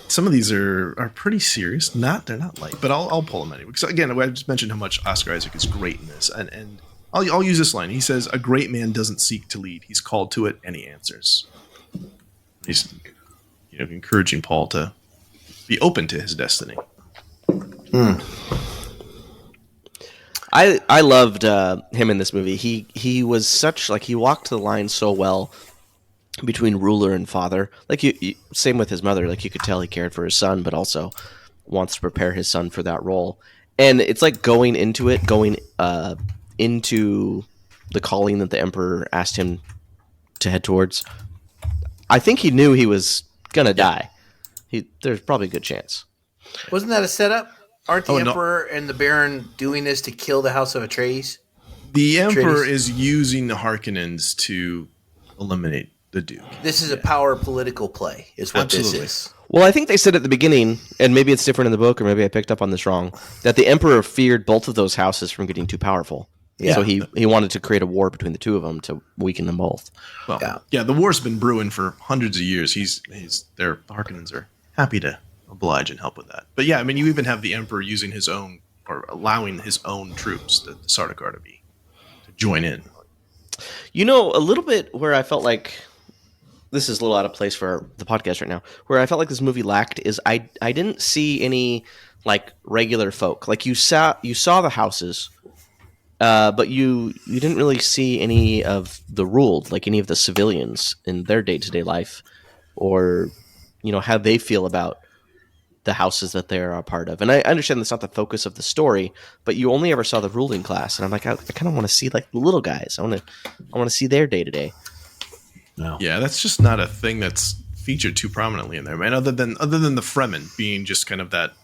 Some of these are pretty serious. They're not light, but I'll pull them anyway. Because again, I just mentioned how much Oscar Isaac is great in this, and I'll use this line. He says, "A great man doesn't seek to lead; he's called to it, and he answers." He's encouraging Paul to be open to his destiny. I loved him in this movie. He was he walked the line so well between ruler and father. Like same with his mother. Like you could tell he cared for his son, but also wants to prepare his son for that role. And it's like going into the calling that the Emperor asked him to head towards. I think he knew he was gonna die. There's probably a good chance. Wasn't that a setup? Aren't the Emperor and the Baron doing this to kill the House of Atreides? The Emperor is using the Harkonnens to eliminate the Duke. This is a power political play, is what Absolutely. This is. Well, I think they said at the beginning, and maybe it's different in the book, or maybe I picked up on this wrong, that the Emperor feared both of those houses from getting too powerful. Yeah. So he wanted to create a war between the two of them to weaken them both. Well, yeah, the war's been brewing for hundreds of years. The Harkonnens are happy to oblige and help with that. But yeah, I mean, you even have the Emperor using his own, or allowing his own troops, the Sardaukar, to join in. A little bit where I felt like this is a little out of place for the podcast right now, where I felt like this movie lacked is I didn't see any like regular folk. Like you saw the houses, but you didn't really see any of the ruled, like any of the civilians in their day-to-day life, or how they feel about the houses that they're a part of. And I understand that's not the focus of the story, but you only ever saw the ruling class, and I'm like, I kind of want to see like the little guys. I want to see their day-to-day. No. Yeah, that's just not a thing that's featured too prominently in there, man. Other than the Fremen being just kind of that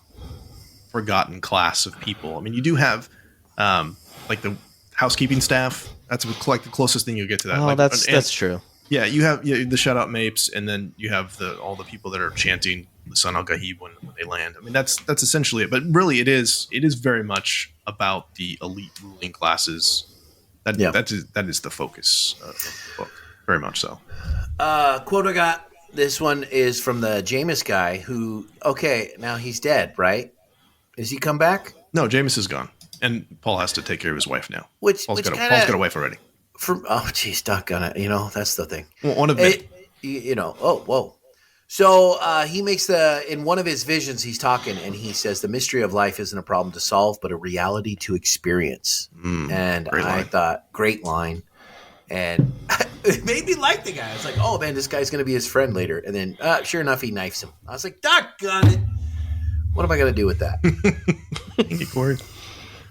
forgotten class of people. I mean, you do have like the housekeeping staff. That's like the closest thing you'll get to that. Oh, like, that's true. Yeah, you have the shout-out mapes, and then you have all the people that are chanting the Son al-Gahib when they land. I mean, that's essentially it. But really, it is very much about the elite ruling classes. That is the focus of the book, very much so. Quote I got. This one is from the Jameis guy who, now he's dead, right? Is he come back? No, Jameis is gone. And Paul has to take care of his wife now. Paul's got a wife already. Doggone it. That's the thing. Well, one of many. Oh, whoa. So he makes in one of his visions, he's talking and he says, the mystery of life isn't a problem to solve, but a reality to experience. And I thought, great line. And it made me like the guy. I was like, oh man, this guy's going to be his friend later. And then sure enough, he knifes him. I was like, doggone it. What am I going to do with that? Thank you, Corey.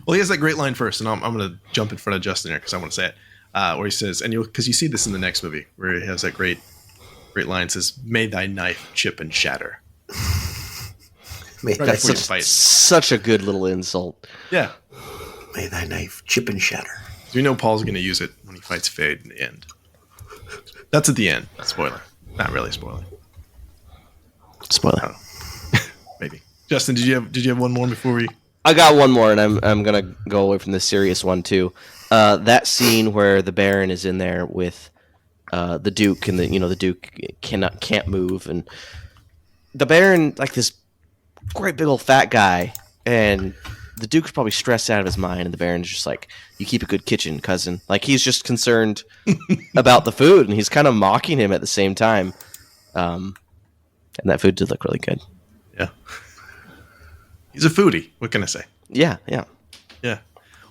Well, he has that great line first, and I'm going to jump in front of Justin here because I want to say it. Where he says, because you see this in the next movie, where he has that great line, says, "May thy knife chip and shatter." That's such a good little insult. Yeah. May thy knife chip and shatter. So you know Paul's going to use it when he fights Fade in the end. That's at the end. Spoiler. Not really spoiler. Spoiler. Maybe. Justin, did you have one more before we? I got one more, and I'm gonna go away from the serious one too. That scene where the Baron is in there with the Duke, and the Duke can't move, and the Baron, like this great big old fat guy, and the Duke's probably stressed out of his mind, and the Baron's just like, "You keep a good kitchen, cousin." Like he's just concerned about the food, and he's kind of mocking him at the same time. And that food did look really good. Yeah. He's a foodie. What can I say? Yeah. Yeah. Well,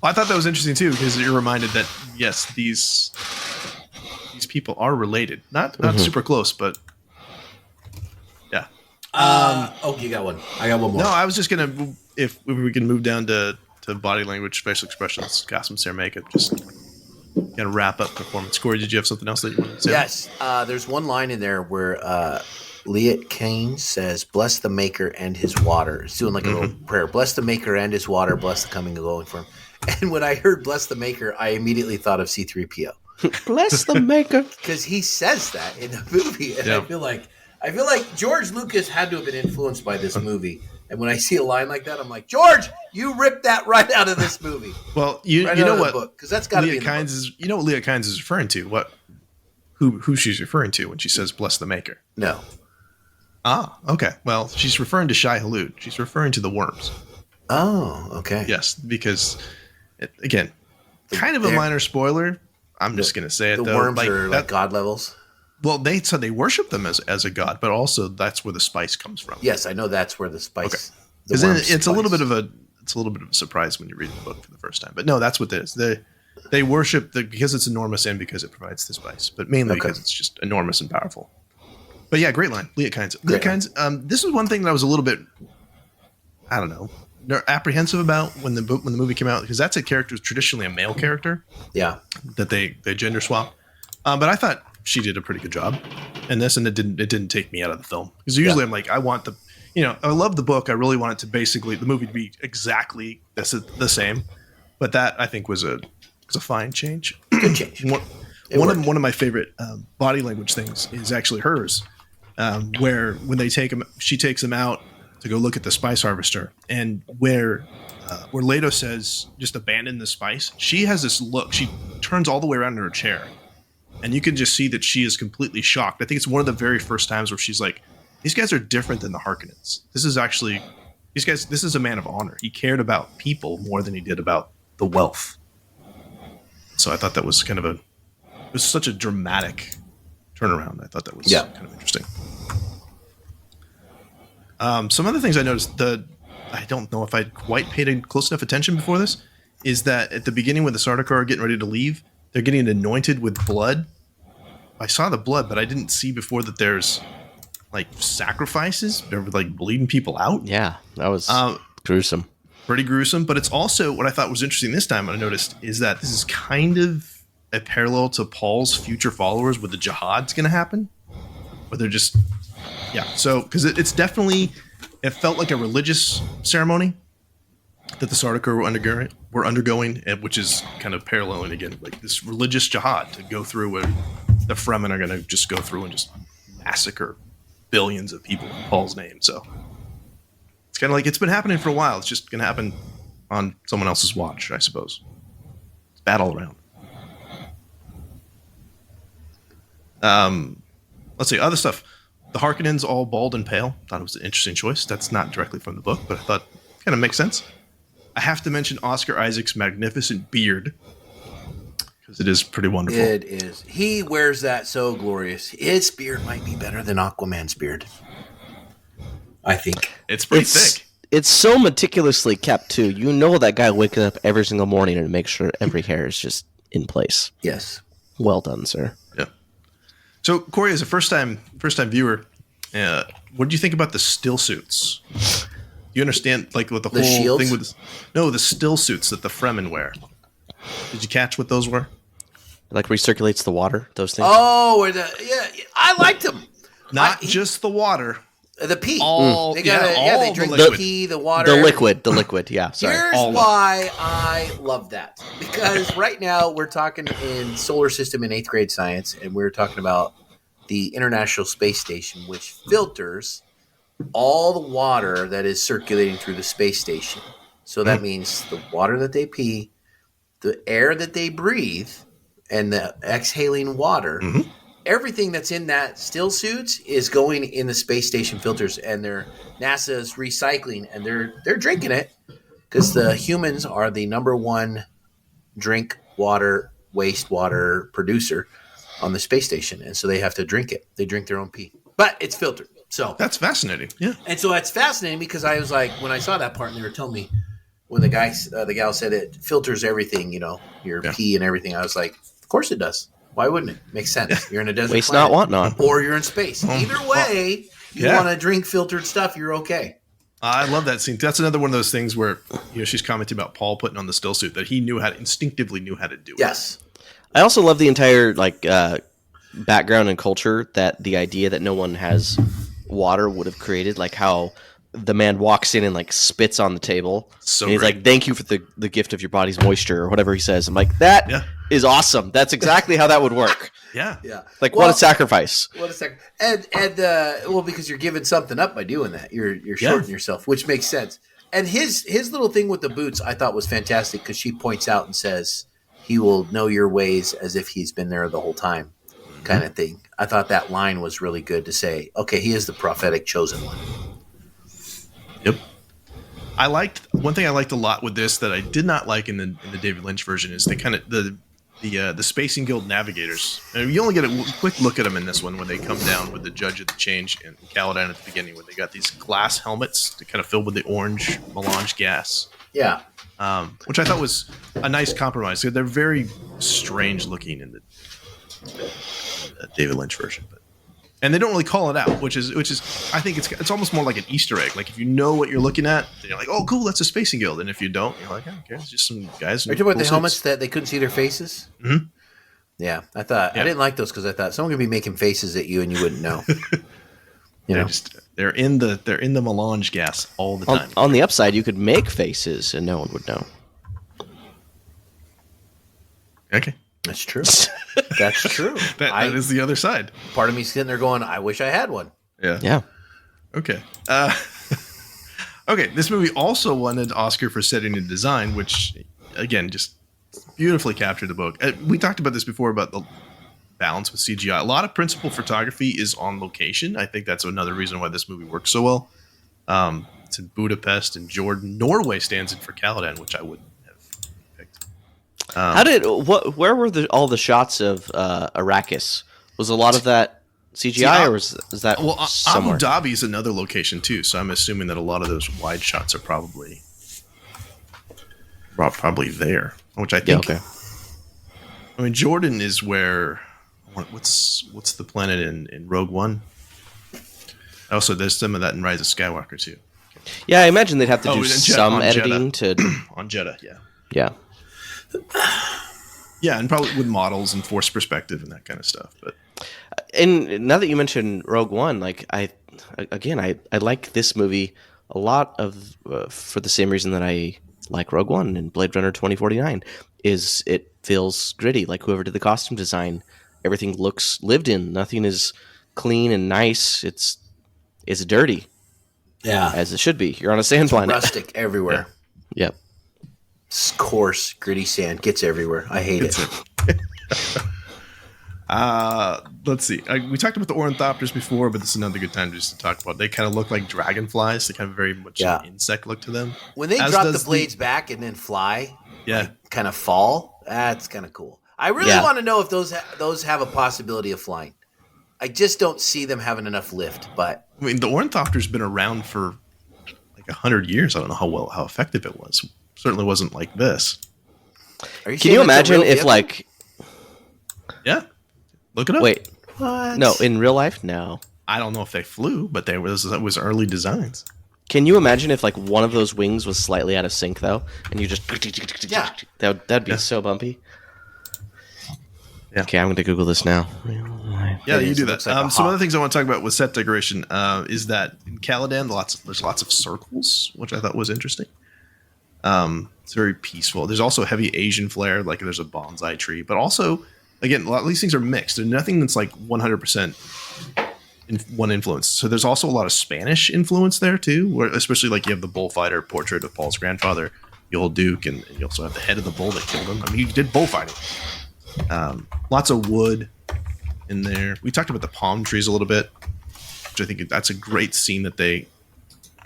I thought that was interesting too, because you're reminded that yes, these people are related, not super close, but yeah. You got one. I got one more. No, I was just gonna, if we can move down to body language, facial expressions, Gotham Ceramica, just gonna wrap up performance. Corey, did you have something else that you wanted to say? Yes. There's one line in there where Liet Kane says, "Bless the Maker and His water." It's doing like a little prayer. Bless the Maker and His water. Bless the coming and going for him. And when I heard "Bless the Maker," I immediately thought of C-3PO. Bless the Maker, because he says that in the movie, and I feel like George Lucas had to have been influenced by this movie. And when I see a line like that, I'm like, George, you ripped that right out of this movie. Well, you know what? Because that's got to be in the book. You know what Leah Kynes is referring to? Who she's referring to when she says "Bless the Maker"? No. Ah, okay. Well, she's referring to Shai Hulud. She's referring to the worms. Oh, okay. Yes, because again, kind of a minor spoiler. I'm just going to say it. The though. worms are like god levels. Well, they said they worship them as a god, but also that's where the spice comes from. Yes, I know that's where the spice. Okay. Because it's a little bit of a surprise when you read the book for the first time. But no, that's what it is. They worship because it's enormous and because it provides the spice, but mainly because it's just enormous and powerful. But yeah, great line, Leah Kynes. Leah Kynes. This is one thing that I was a little bit, I don't know, apprehensive about when the movie came out, because that's a character who's traditionally a male character. Yeah. That they gender swap. But I thought she did a pretty good job in this, and it didn't take me out of the film, because usually I'm like, I want I love the book. I really want it to basically the movie to be exactly the same, but that I think was a fine change. Good change. One of my favorite body language things is actually hers, where when she takes him out to go look at the spice harvester, and where Leto says just abandon the spice. She has this look. She turns all the way around in her chair, and you can just see that she is completely shocked. I think it's one of the very first times where she's like, "These guys are different than the Harkonnens. This is a man of honor. He cared about people more than he did about the wealth." So I thought that was it was such a dramatic turnaround. I thought that was kind of interesting. Some other things I noticed, I don't know if I quite paid close enough attention before this, is that at the beginning when the Sardaukar are getting ready to leave, they're getting anointed with blood. I saw the blood, but I didn't see before that there's like sacrifices. They're like bleeding people out. Yeah, that was gruesome. Pretty gruesome, but it's also what I thought was interesting this time. I noticed is that this is kind of a parallel to Paul's future followers, where the jihad's going to happen, where they're just So because it's definitely, it felt like a religious ceremony that the Sardaukar were undergoing, which is kind of paralleling again like this religious jihad to go through where the Fremen are going to just go through and just massacre billions of people in Paul's name. So it's kind of like it's been happening for a while. It's just going to happen on someone else's watch, I suppose. It's bad all around. Let's see, other stuff. The Harkonnens all bald and pale. Thought it was an interesting choice. That's not directly from the book, but I thought it kind of makes sense. I have to mention Oscar Isaac's magnificent beard, because it is pretty wonderful. It is. He wears that so glorious. His beard might be better than Aquaman's beard, I think. It's pretty thick. It's so meticulously kept, too. You know that guy waking up every single morning and make sure every hair is just in place. Yes. Well done, sir. Yeah. So, Corey, as a first-time viewer, what did you think about the still suits? You understand, like, what the whole shields? thing with the still suits that the Fremen wear. Did you catch what those were? Like recirculates the water, those things? Oh, I liked them. Not just the water. The pee. All, they drink the pee, the water. The liquid, yeah. Sorry. Here's why I love that. Because right now we're talking in solar system in 8th grade science, and we're talking about the International Space Station, which filters all the water that is circulating through the space station. So that means the water that they pee, the air that they breathe, and the exhaling water, everything that's in that still suits is going in the space station filters, and NASA's recycling, and they're drinking it because the humans are the number one drink water, wastewater producer on the space station, and so they have to drink it. They drink their own pee, but it's filtered. So That's fascinating. Yeah. and so that's fascinating because I was like, when I saw that part and they were telling me when the gal said it filters everything, your pee and everything. I was like, of course it does. Why wouldn't it? Makes sense. You're in a desert Waste planet, not, want not. or you're in space. Either way, you Yeah. want to drink filtered stuff, you're okay. I love that scene. That's another one of those things where she's commenting about Paul putting on the still suit that he instinctively knew how to do. Yes. I also love the entire background and culture that the idea that no one has water would have created, like how the man walks in and like spits on the table. So and he's great. like, "Thank you for the gift of your body's moisture," or whatever he says. I'm like, that is awesome. That's exactly how that would work. Yeah. Yeah. Like, what a sacrifice. What a second. And well, because you're giving something up by doing that. You're shorting yourself, which makes sense. And his little thing with the boots I thought was fantastic because she points out and says he will know your ways as if he's been there the whole time, kind of thing. I thought that line was really good to say, okay, he is the prophetic chosen one. Yep. One thing I liked a lot with this that I did not like in the David Lynch version is the kind of the Spacing Guild navigators. And you only get a quick look at them in this one when they come down with the Judge of the Change and Caladan at the beginning, when they got these glass helmets that kind of filled with the orange melange gas. Yeah. Which I thought was a nice compromise. They're very strange looking in the David Lynch version, and they don't really call it out, which is I think it's almost more like an Easter egg. Like if you know what you're looking at, then you're like, oh, cool, that's a Spacing Guild, and if you don't, you're like, oh, okay, it's just some guys. Are you talking about the helmets that they couldn't see their faces? Mm-hmm. Yeah, I didn't like those because I thought someone could be making faces at you and you wouldn't know. They're in the melange gas all the time. On the upside, you could make faces and no one would know. Okay. That's true. That's true. That is the other side. Part of me sitting there going, I wish I had one. Yeah. Okay. Okay. This movie also won an Oscar for setting and design, which, again, just beautifully captured the book. We talked about this before about the balance with CGI. A lot of principal photography is on location. I think that's another reason why this movie works so well. It's in Budapest and Jordan. Norway stands in for Caladan, which I wouldn't have picked. Where were all the shots of Arrakis? Was a lot of that CGI, or is that somewhere? Abu Dhabi is another location too, so I'm assuming that a lot of those wide shots are probably there, which I think. Yeah, okay. I mean, Jordan is where. What's the planet in Rogue One? Also, there's some of that in Rise of Skywalker too. Yeah, I imagine they'd have to do some editing Jeddah. to. On Jeddah, yeah. Yeah. Yeah, and probably with models and force perspective and that kind of stuff. But And now that you mentioned Rogue One, like I like this movie a lot of for the same reason that I like Rogue One and Blade Runner 2049 is it feels gritty. Like whoever did the costume design, everything looks lived in. Nothing is clean and nice. It's dirty. Yeah. As it should be. You're on a sand planet. Rustic everywhere. Yeah. Yep. Coarse, gritty sand gets everywhere. I hate it. Let's see. We talked about the ornithopters before, but this is another good time just to talk about. They kind of look like dragonflies. They kind of very much an insect look to them. When they drop the blades back and then fly, kind of fall, that's kind of cool. I really want to know if those have a possibility of flying. I just don't see them having enough lift. But I mean, the ornithopter's been around for like 100 years. I don't know how effective it was. Certainly wasn't like this. Can you imagine if like? Yeah, look it up. Wait, what? No, in real life, no. I don't know if they flew, but that was early designs. Can you imagine if like one of those wings was slightly out of sync though, and you just that'd be so bumpy. Yeah. Okay, I'm going to Google this now. Yeah, you do that. Some other things I want to talk about with set decoration is that in Caladan, there's lots of circles, which I thought was interesting. It's very peaceful. There's also heavy Asian flair, like there's a bonsai tree, but also, again, a lot of these things are mixed. There's nothing that's like 100% one influence. So there's also a lot of Spanish influence there too, where especially like you have the bullfighter portrait of Paul's grandfather, the old Duke, and you also have the head of the bull that killed him. I mean, he did bullfighting. Lots of wood in there. We talked about the palm trees a little bit, which I think that's a great scene that they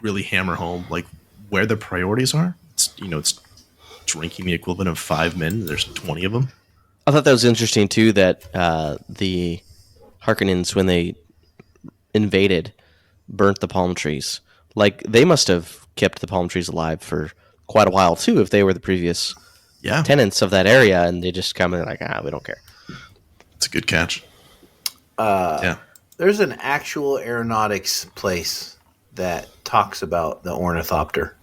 really hammer home, like where the priorities are. It's drinking the equivalent of 5 men. There's 20 of them. I thought that was interesting too, that the Harkonnens, when they invaded, burnt the palm trees. Like, they must have kept the palm trees alive for quite a while too, if they were the previous tenants of that area, and they just come in like, we don't care. It's a good catch. There's an actual aeronautics place that talks about the ornithopter,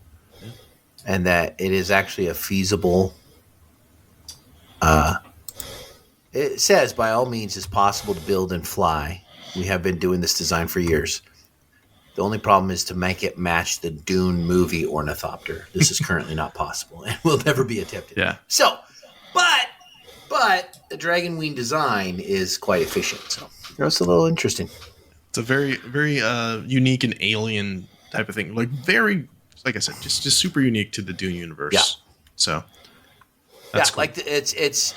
and that it is actually a feasible. It says, by all means, it's possible to build and fly. We have been doing this design for years. The only problem is to make it match the Dune movie ornithopter. This is currently not possible and will never be attempted. Yeah. So, but the dragon wing design is quite efficient. So that's a little interesting. It's a very, very unique and alien type of thing. Like, very, like I said, just super unique to the Dune universe. Yeah. So that's cool. Like it's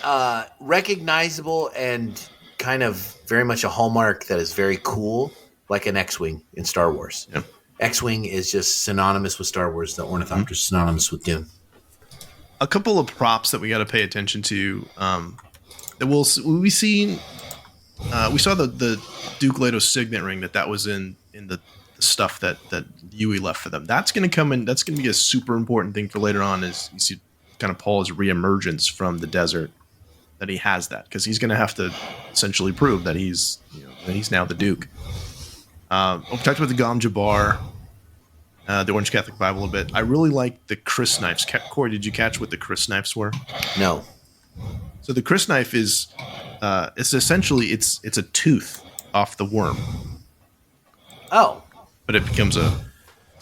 recognizable and kind of very much a hallmark that is very cool, like an X-wing in Star Wars. Yeah. X-wing is just synonymous with Star Wars. The ornithopter is synonymous with Dune. A couple of props that we got to pay attention to. That we saw the Duke Leto signet ring that was in the stuff that Yui left for them. That's going to come in. That's going to be a super important thing for later on. Is you see kind of Paul's reemergence from the desert, that he has that, because he's going to have to essentially prove that he's now the Duke. We talked about the Gom Jabbar, the Orange Catholic Bible a bit. I really like the Chris knives. Corey, did you catch what the Chris knives were? No. So the Chris knife is it's essentially it's a tooth off the worm. Oh. But it becomes a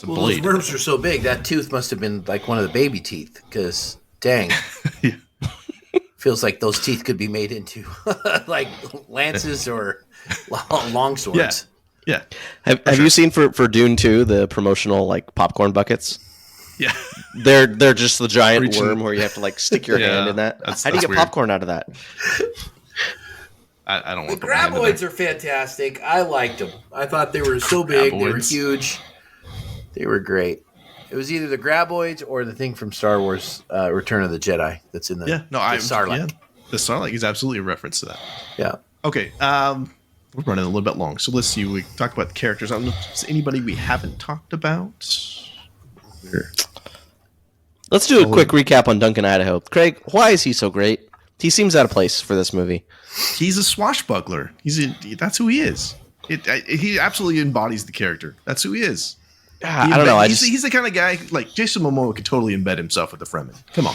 blade. Those worms are so big, that tooth must have been like one of the baby teeth, because dang. Yeah. Feels like those teeth could be made into like lances or long swords. Yeah. Have you seen for Dune 2 the promotional like popcorn buckets? Yeah. They're just the giant worm where you have to like stick your hand in that. How do you get weird. popcorn out of that? I don't want the graboids are fantastic. I liked them. I thought they were so big. They were huge. They were great. It was either the graboids or the thing from Star Wars Return of the Jedi that's in the Sarlacc. Yeah, the Sarlacc is absolutely a reference to that. Yeah. Okay. We're running a little bit long, so let's see. We talked about the characters. I don't know if there's anybody we haven't talked about. Let's do a quick recap on Duncan Idaho. Craig, why is he so great? He seems out of place for this movie. He's a swashbuckler. That's who he is. He absolutely embodies the character. That's who he is. I don't know. He's the kind of guy, like, Jason Momoa could totally embed himself with the Fremen. Come on.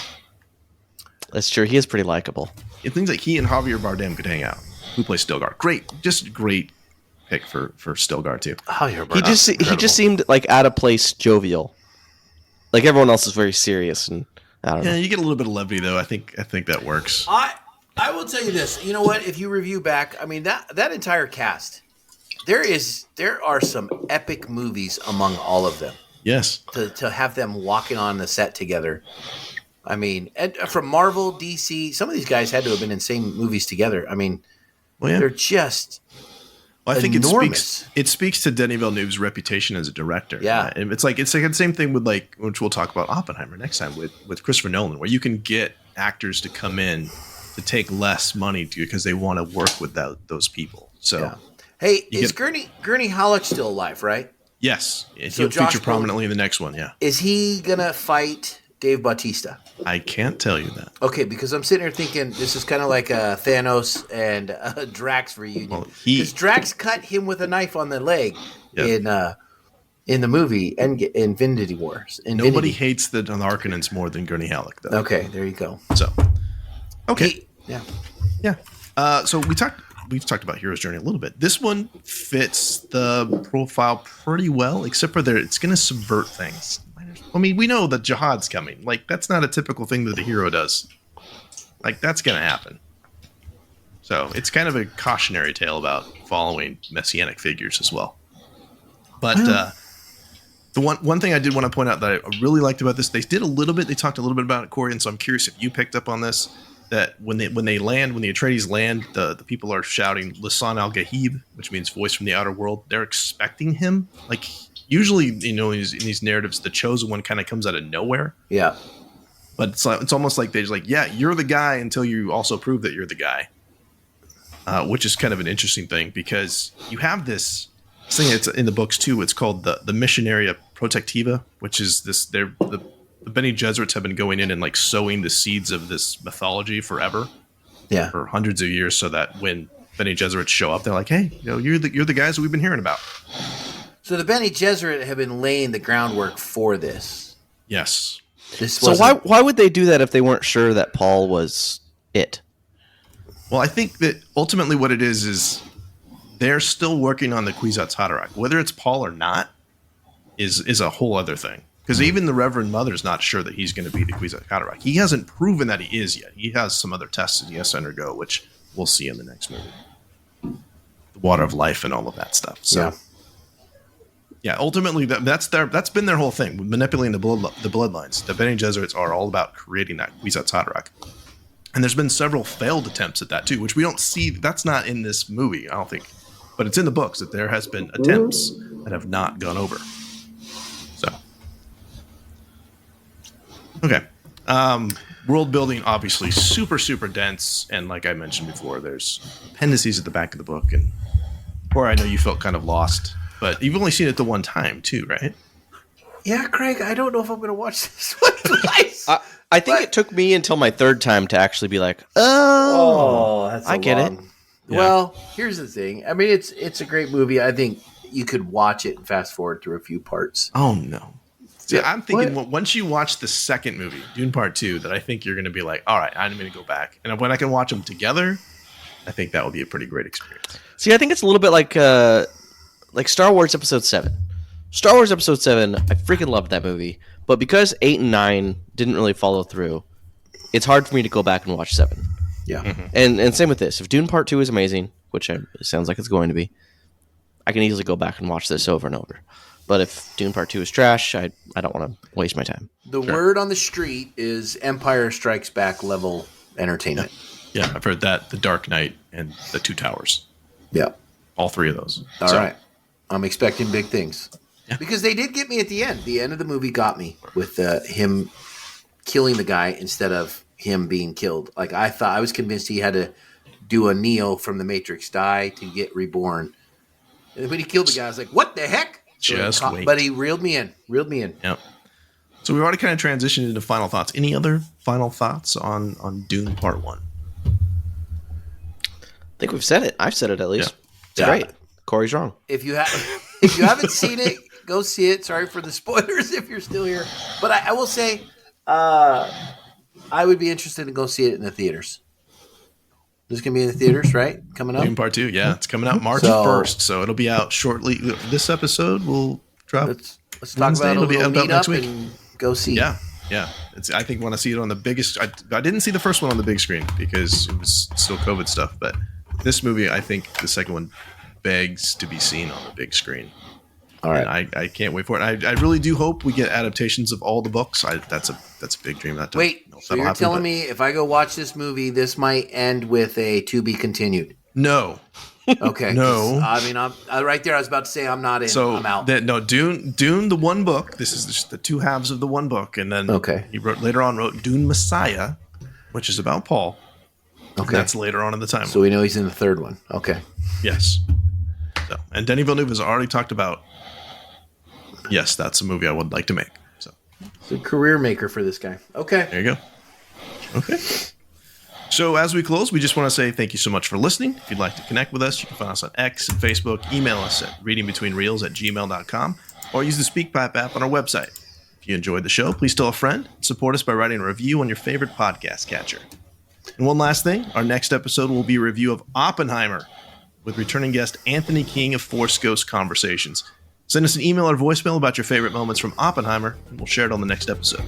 That's true. He is pretty likable. It things like he and Javier Bardem could hang out. Who plays Stilgar? Great, just great pick for Stilgar too. Javier Bardem. He just seemed like out of place, jovial. Like everyone else is very serious, and I don't know. Yeah, you get a little bit of levity though. I think that works. I will tell you this. You know what? If you review back, I mean that entire cast, there are some epic movies among all of them. Yes. To have them walking on the set together. I mean, from Marvel, DC, some of these guys had to have been in same movies together. I mean, they're just I think enormous. it speaks to Denis Villeneuve's reputation as a director. Yeah. And it's like the same thing with, like, which we'll talk about Oppenheimer next time with Christopher Nolan, where you can get actors to come in to take less money because they want to work with those people. So, yeah. Hey, is Gurney Halleck still alive, right? Yes. He'll feature prominently in the next one, yeah. Is he going to fight Dave Bautista? I can't tell you that. Okay, because I'm sitting here thinking this is kind of like a Thanos and a Drax reunion. Because Drax cut him with a knife on the leg in the movie and in Infinity Wars. Nobody hates the Harkonnens more than Gurney Halleck, though. Okay, there you go. So, okay. Yeah. So we've talked about Hero's Journey a little bit. This one fits the profile pretty well, except for it's going to subvert things. I mean, we know that jihad's coming. Like, that's not a typical thing that the hero does. Like, that's going to happen. So it's kind of a cautionary tale about following messianic figures as well. But the one thing I did want to point out that I really liked about this, they talked a little bit about it, Corey, and so I'm curious if you picked up on this, that when the Atreides land, the people are shouting Lisan al-Gahib, which means voice from the outer world. They're expecting him. Like, usually, in these narratives, the chosen one kind of comes out of nowhere. Yeah. But it's almost like they're just like, yeah, you're the guy until you also prove that you're the guy. Which is kind of an interesting thing, because you have this thing, it's in the books too. It's called the Missionaria Protectiva, which is the Bene Gesserits have been going in and like sowing the seeds of this mythology forever, for hundreds of years, so that when Bene Gesserits show up, they're like, hey, you're the guys that we've been hearing about. So the Bene Gesserit have been laying the groundwork for this. Yes. So why would they do that if they weren't sure that Paul was it? Well, I think that ultimately what it is they're still working on the Kwisatz Haderach. Whether it's Paul or not is a whole other thing. Because even the Reverend Mother's not sure that he's going to be the Kwisatz Haderach. He hasn't proven that he is yet. He has some other tests that he has to undergo, which we'll see in the next movie. The water of life and all of that stuff. So, yeah, ultimately that's been their whole thing, manipulating the bloodlines. The Bene Gesserits are all about creating that Kwisatz Haderach. And there's been several failed attempts at that too, which we don't see. That's not in this movie, I don't think. But it's in the books that there has been attempts that have not gone over. So, okay. World building, obviously, super, super dense. And like I mentioned before, there's appendices at the back of the book. And Corey, I know you felt kind of lost, but you've only seen it the one time too, right? Yeah, Craig, I don't know if I'm going to watch this one twice. I think it took me until my third time to actually be like, that's I get it. Yeah. Well, here's the thing. I mean, it's a great movie. I think you could watch it and fast forward through a few parts. Oh, no. See, I'm thinking once you watch the second movie, Dune Part 2, that I think you're going to be like, all right, I'm going to go back. And when I can watch them together, I think that will be a pretty great experience. See, I think it's a little bit like Star Wars Episode 7. Star Wars Episode 7, I freaking loved that movie. But because 8 and 9 didn't really follow through, it's hard for me to go back and watch 7. Yeah. Mm-hmm. And same with this. If Dune Part 2 is amazing, which it sounds like it's going to be, I can easily go back and watch this over and over. But if Dune Part 2 is trash, I don't want to waste my time. The word on the street is Empire Strikes Back level entertainment. Yeah, I've heard that. The Dark Knight and the Two Towers. Yeah. All three of those. All right. I'm expecting big things. Yeah. Because they did get me at the end. The end of the movie got me with him killing the guy instead of him being killed. Like, I was convinced he had to do a Neo from the Matrix, die to get reborn. And when he killed the guy, I was like, what the heck? So wait. But he reeled me in. Yep. So we've already kind of transitioned into final thoughts. Any other final thoughts on Dune Part 1? I think we've said it. I've said it at least. Yeah. It's great. Corey's wrong. If you haven't seen it, go see it. Sorry for the spoilers if you're still here. But I will say I would be interested to go see it in the theaters. This is going to be in the theaters, right? Coming up? Dune Part 2, yeah. It's coming out March 1st, so it'll be out shortly. This episode will drop. Let's talk about it. It'll be next week. And go see. Yeah. I think want to see it on the biggest. I didn't see the first one on the big screen because it was still COVID stuff. But this movie, I think the second one begs to be seen on the big screen. All right, and I can't wait for it. I really do hope we get adaptations of all the books. That's a big dream. So you're telling me if I go watch this movie, this might end with a to be continued? No. Okay. No. I mean, I'm right there. I was about to say I'm not in. So I'm out. Dune, the one book. This is just the two halves of the one book, and then he wrote Dune Messiah, which is about Paul. Okay, that's later on in the timeline. So we know he's in the third one. Okay. Yes. So, and Denis Villeneuve has already talked about. Yes, that's a movie I would like to make. So it's a career maker for this guy. Okay. There you go. Okay. So as we close, we just want to say thank you so much for listening. If you'd like to connect with us, you can find us on X and Facebook. Email us at readingbetweenreels@gmail.com or use the SpeakPipe app on our website. If you enjoyed the show, please tell a friend. Support us by writing a review on your favorite podcast catcher. And one last thing, our next episode will be a review of Oppenheimer with returning guest Anthony King of Force Ghost Conversations. Send us an email or voicemail about your favorite moments from Oppenheimer, and we'll share it on the next episode.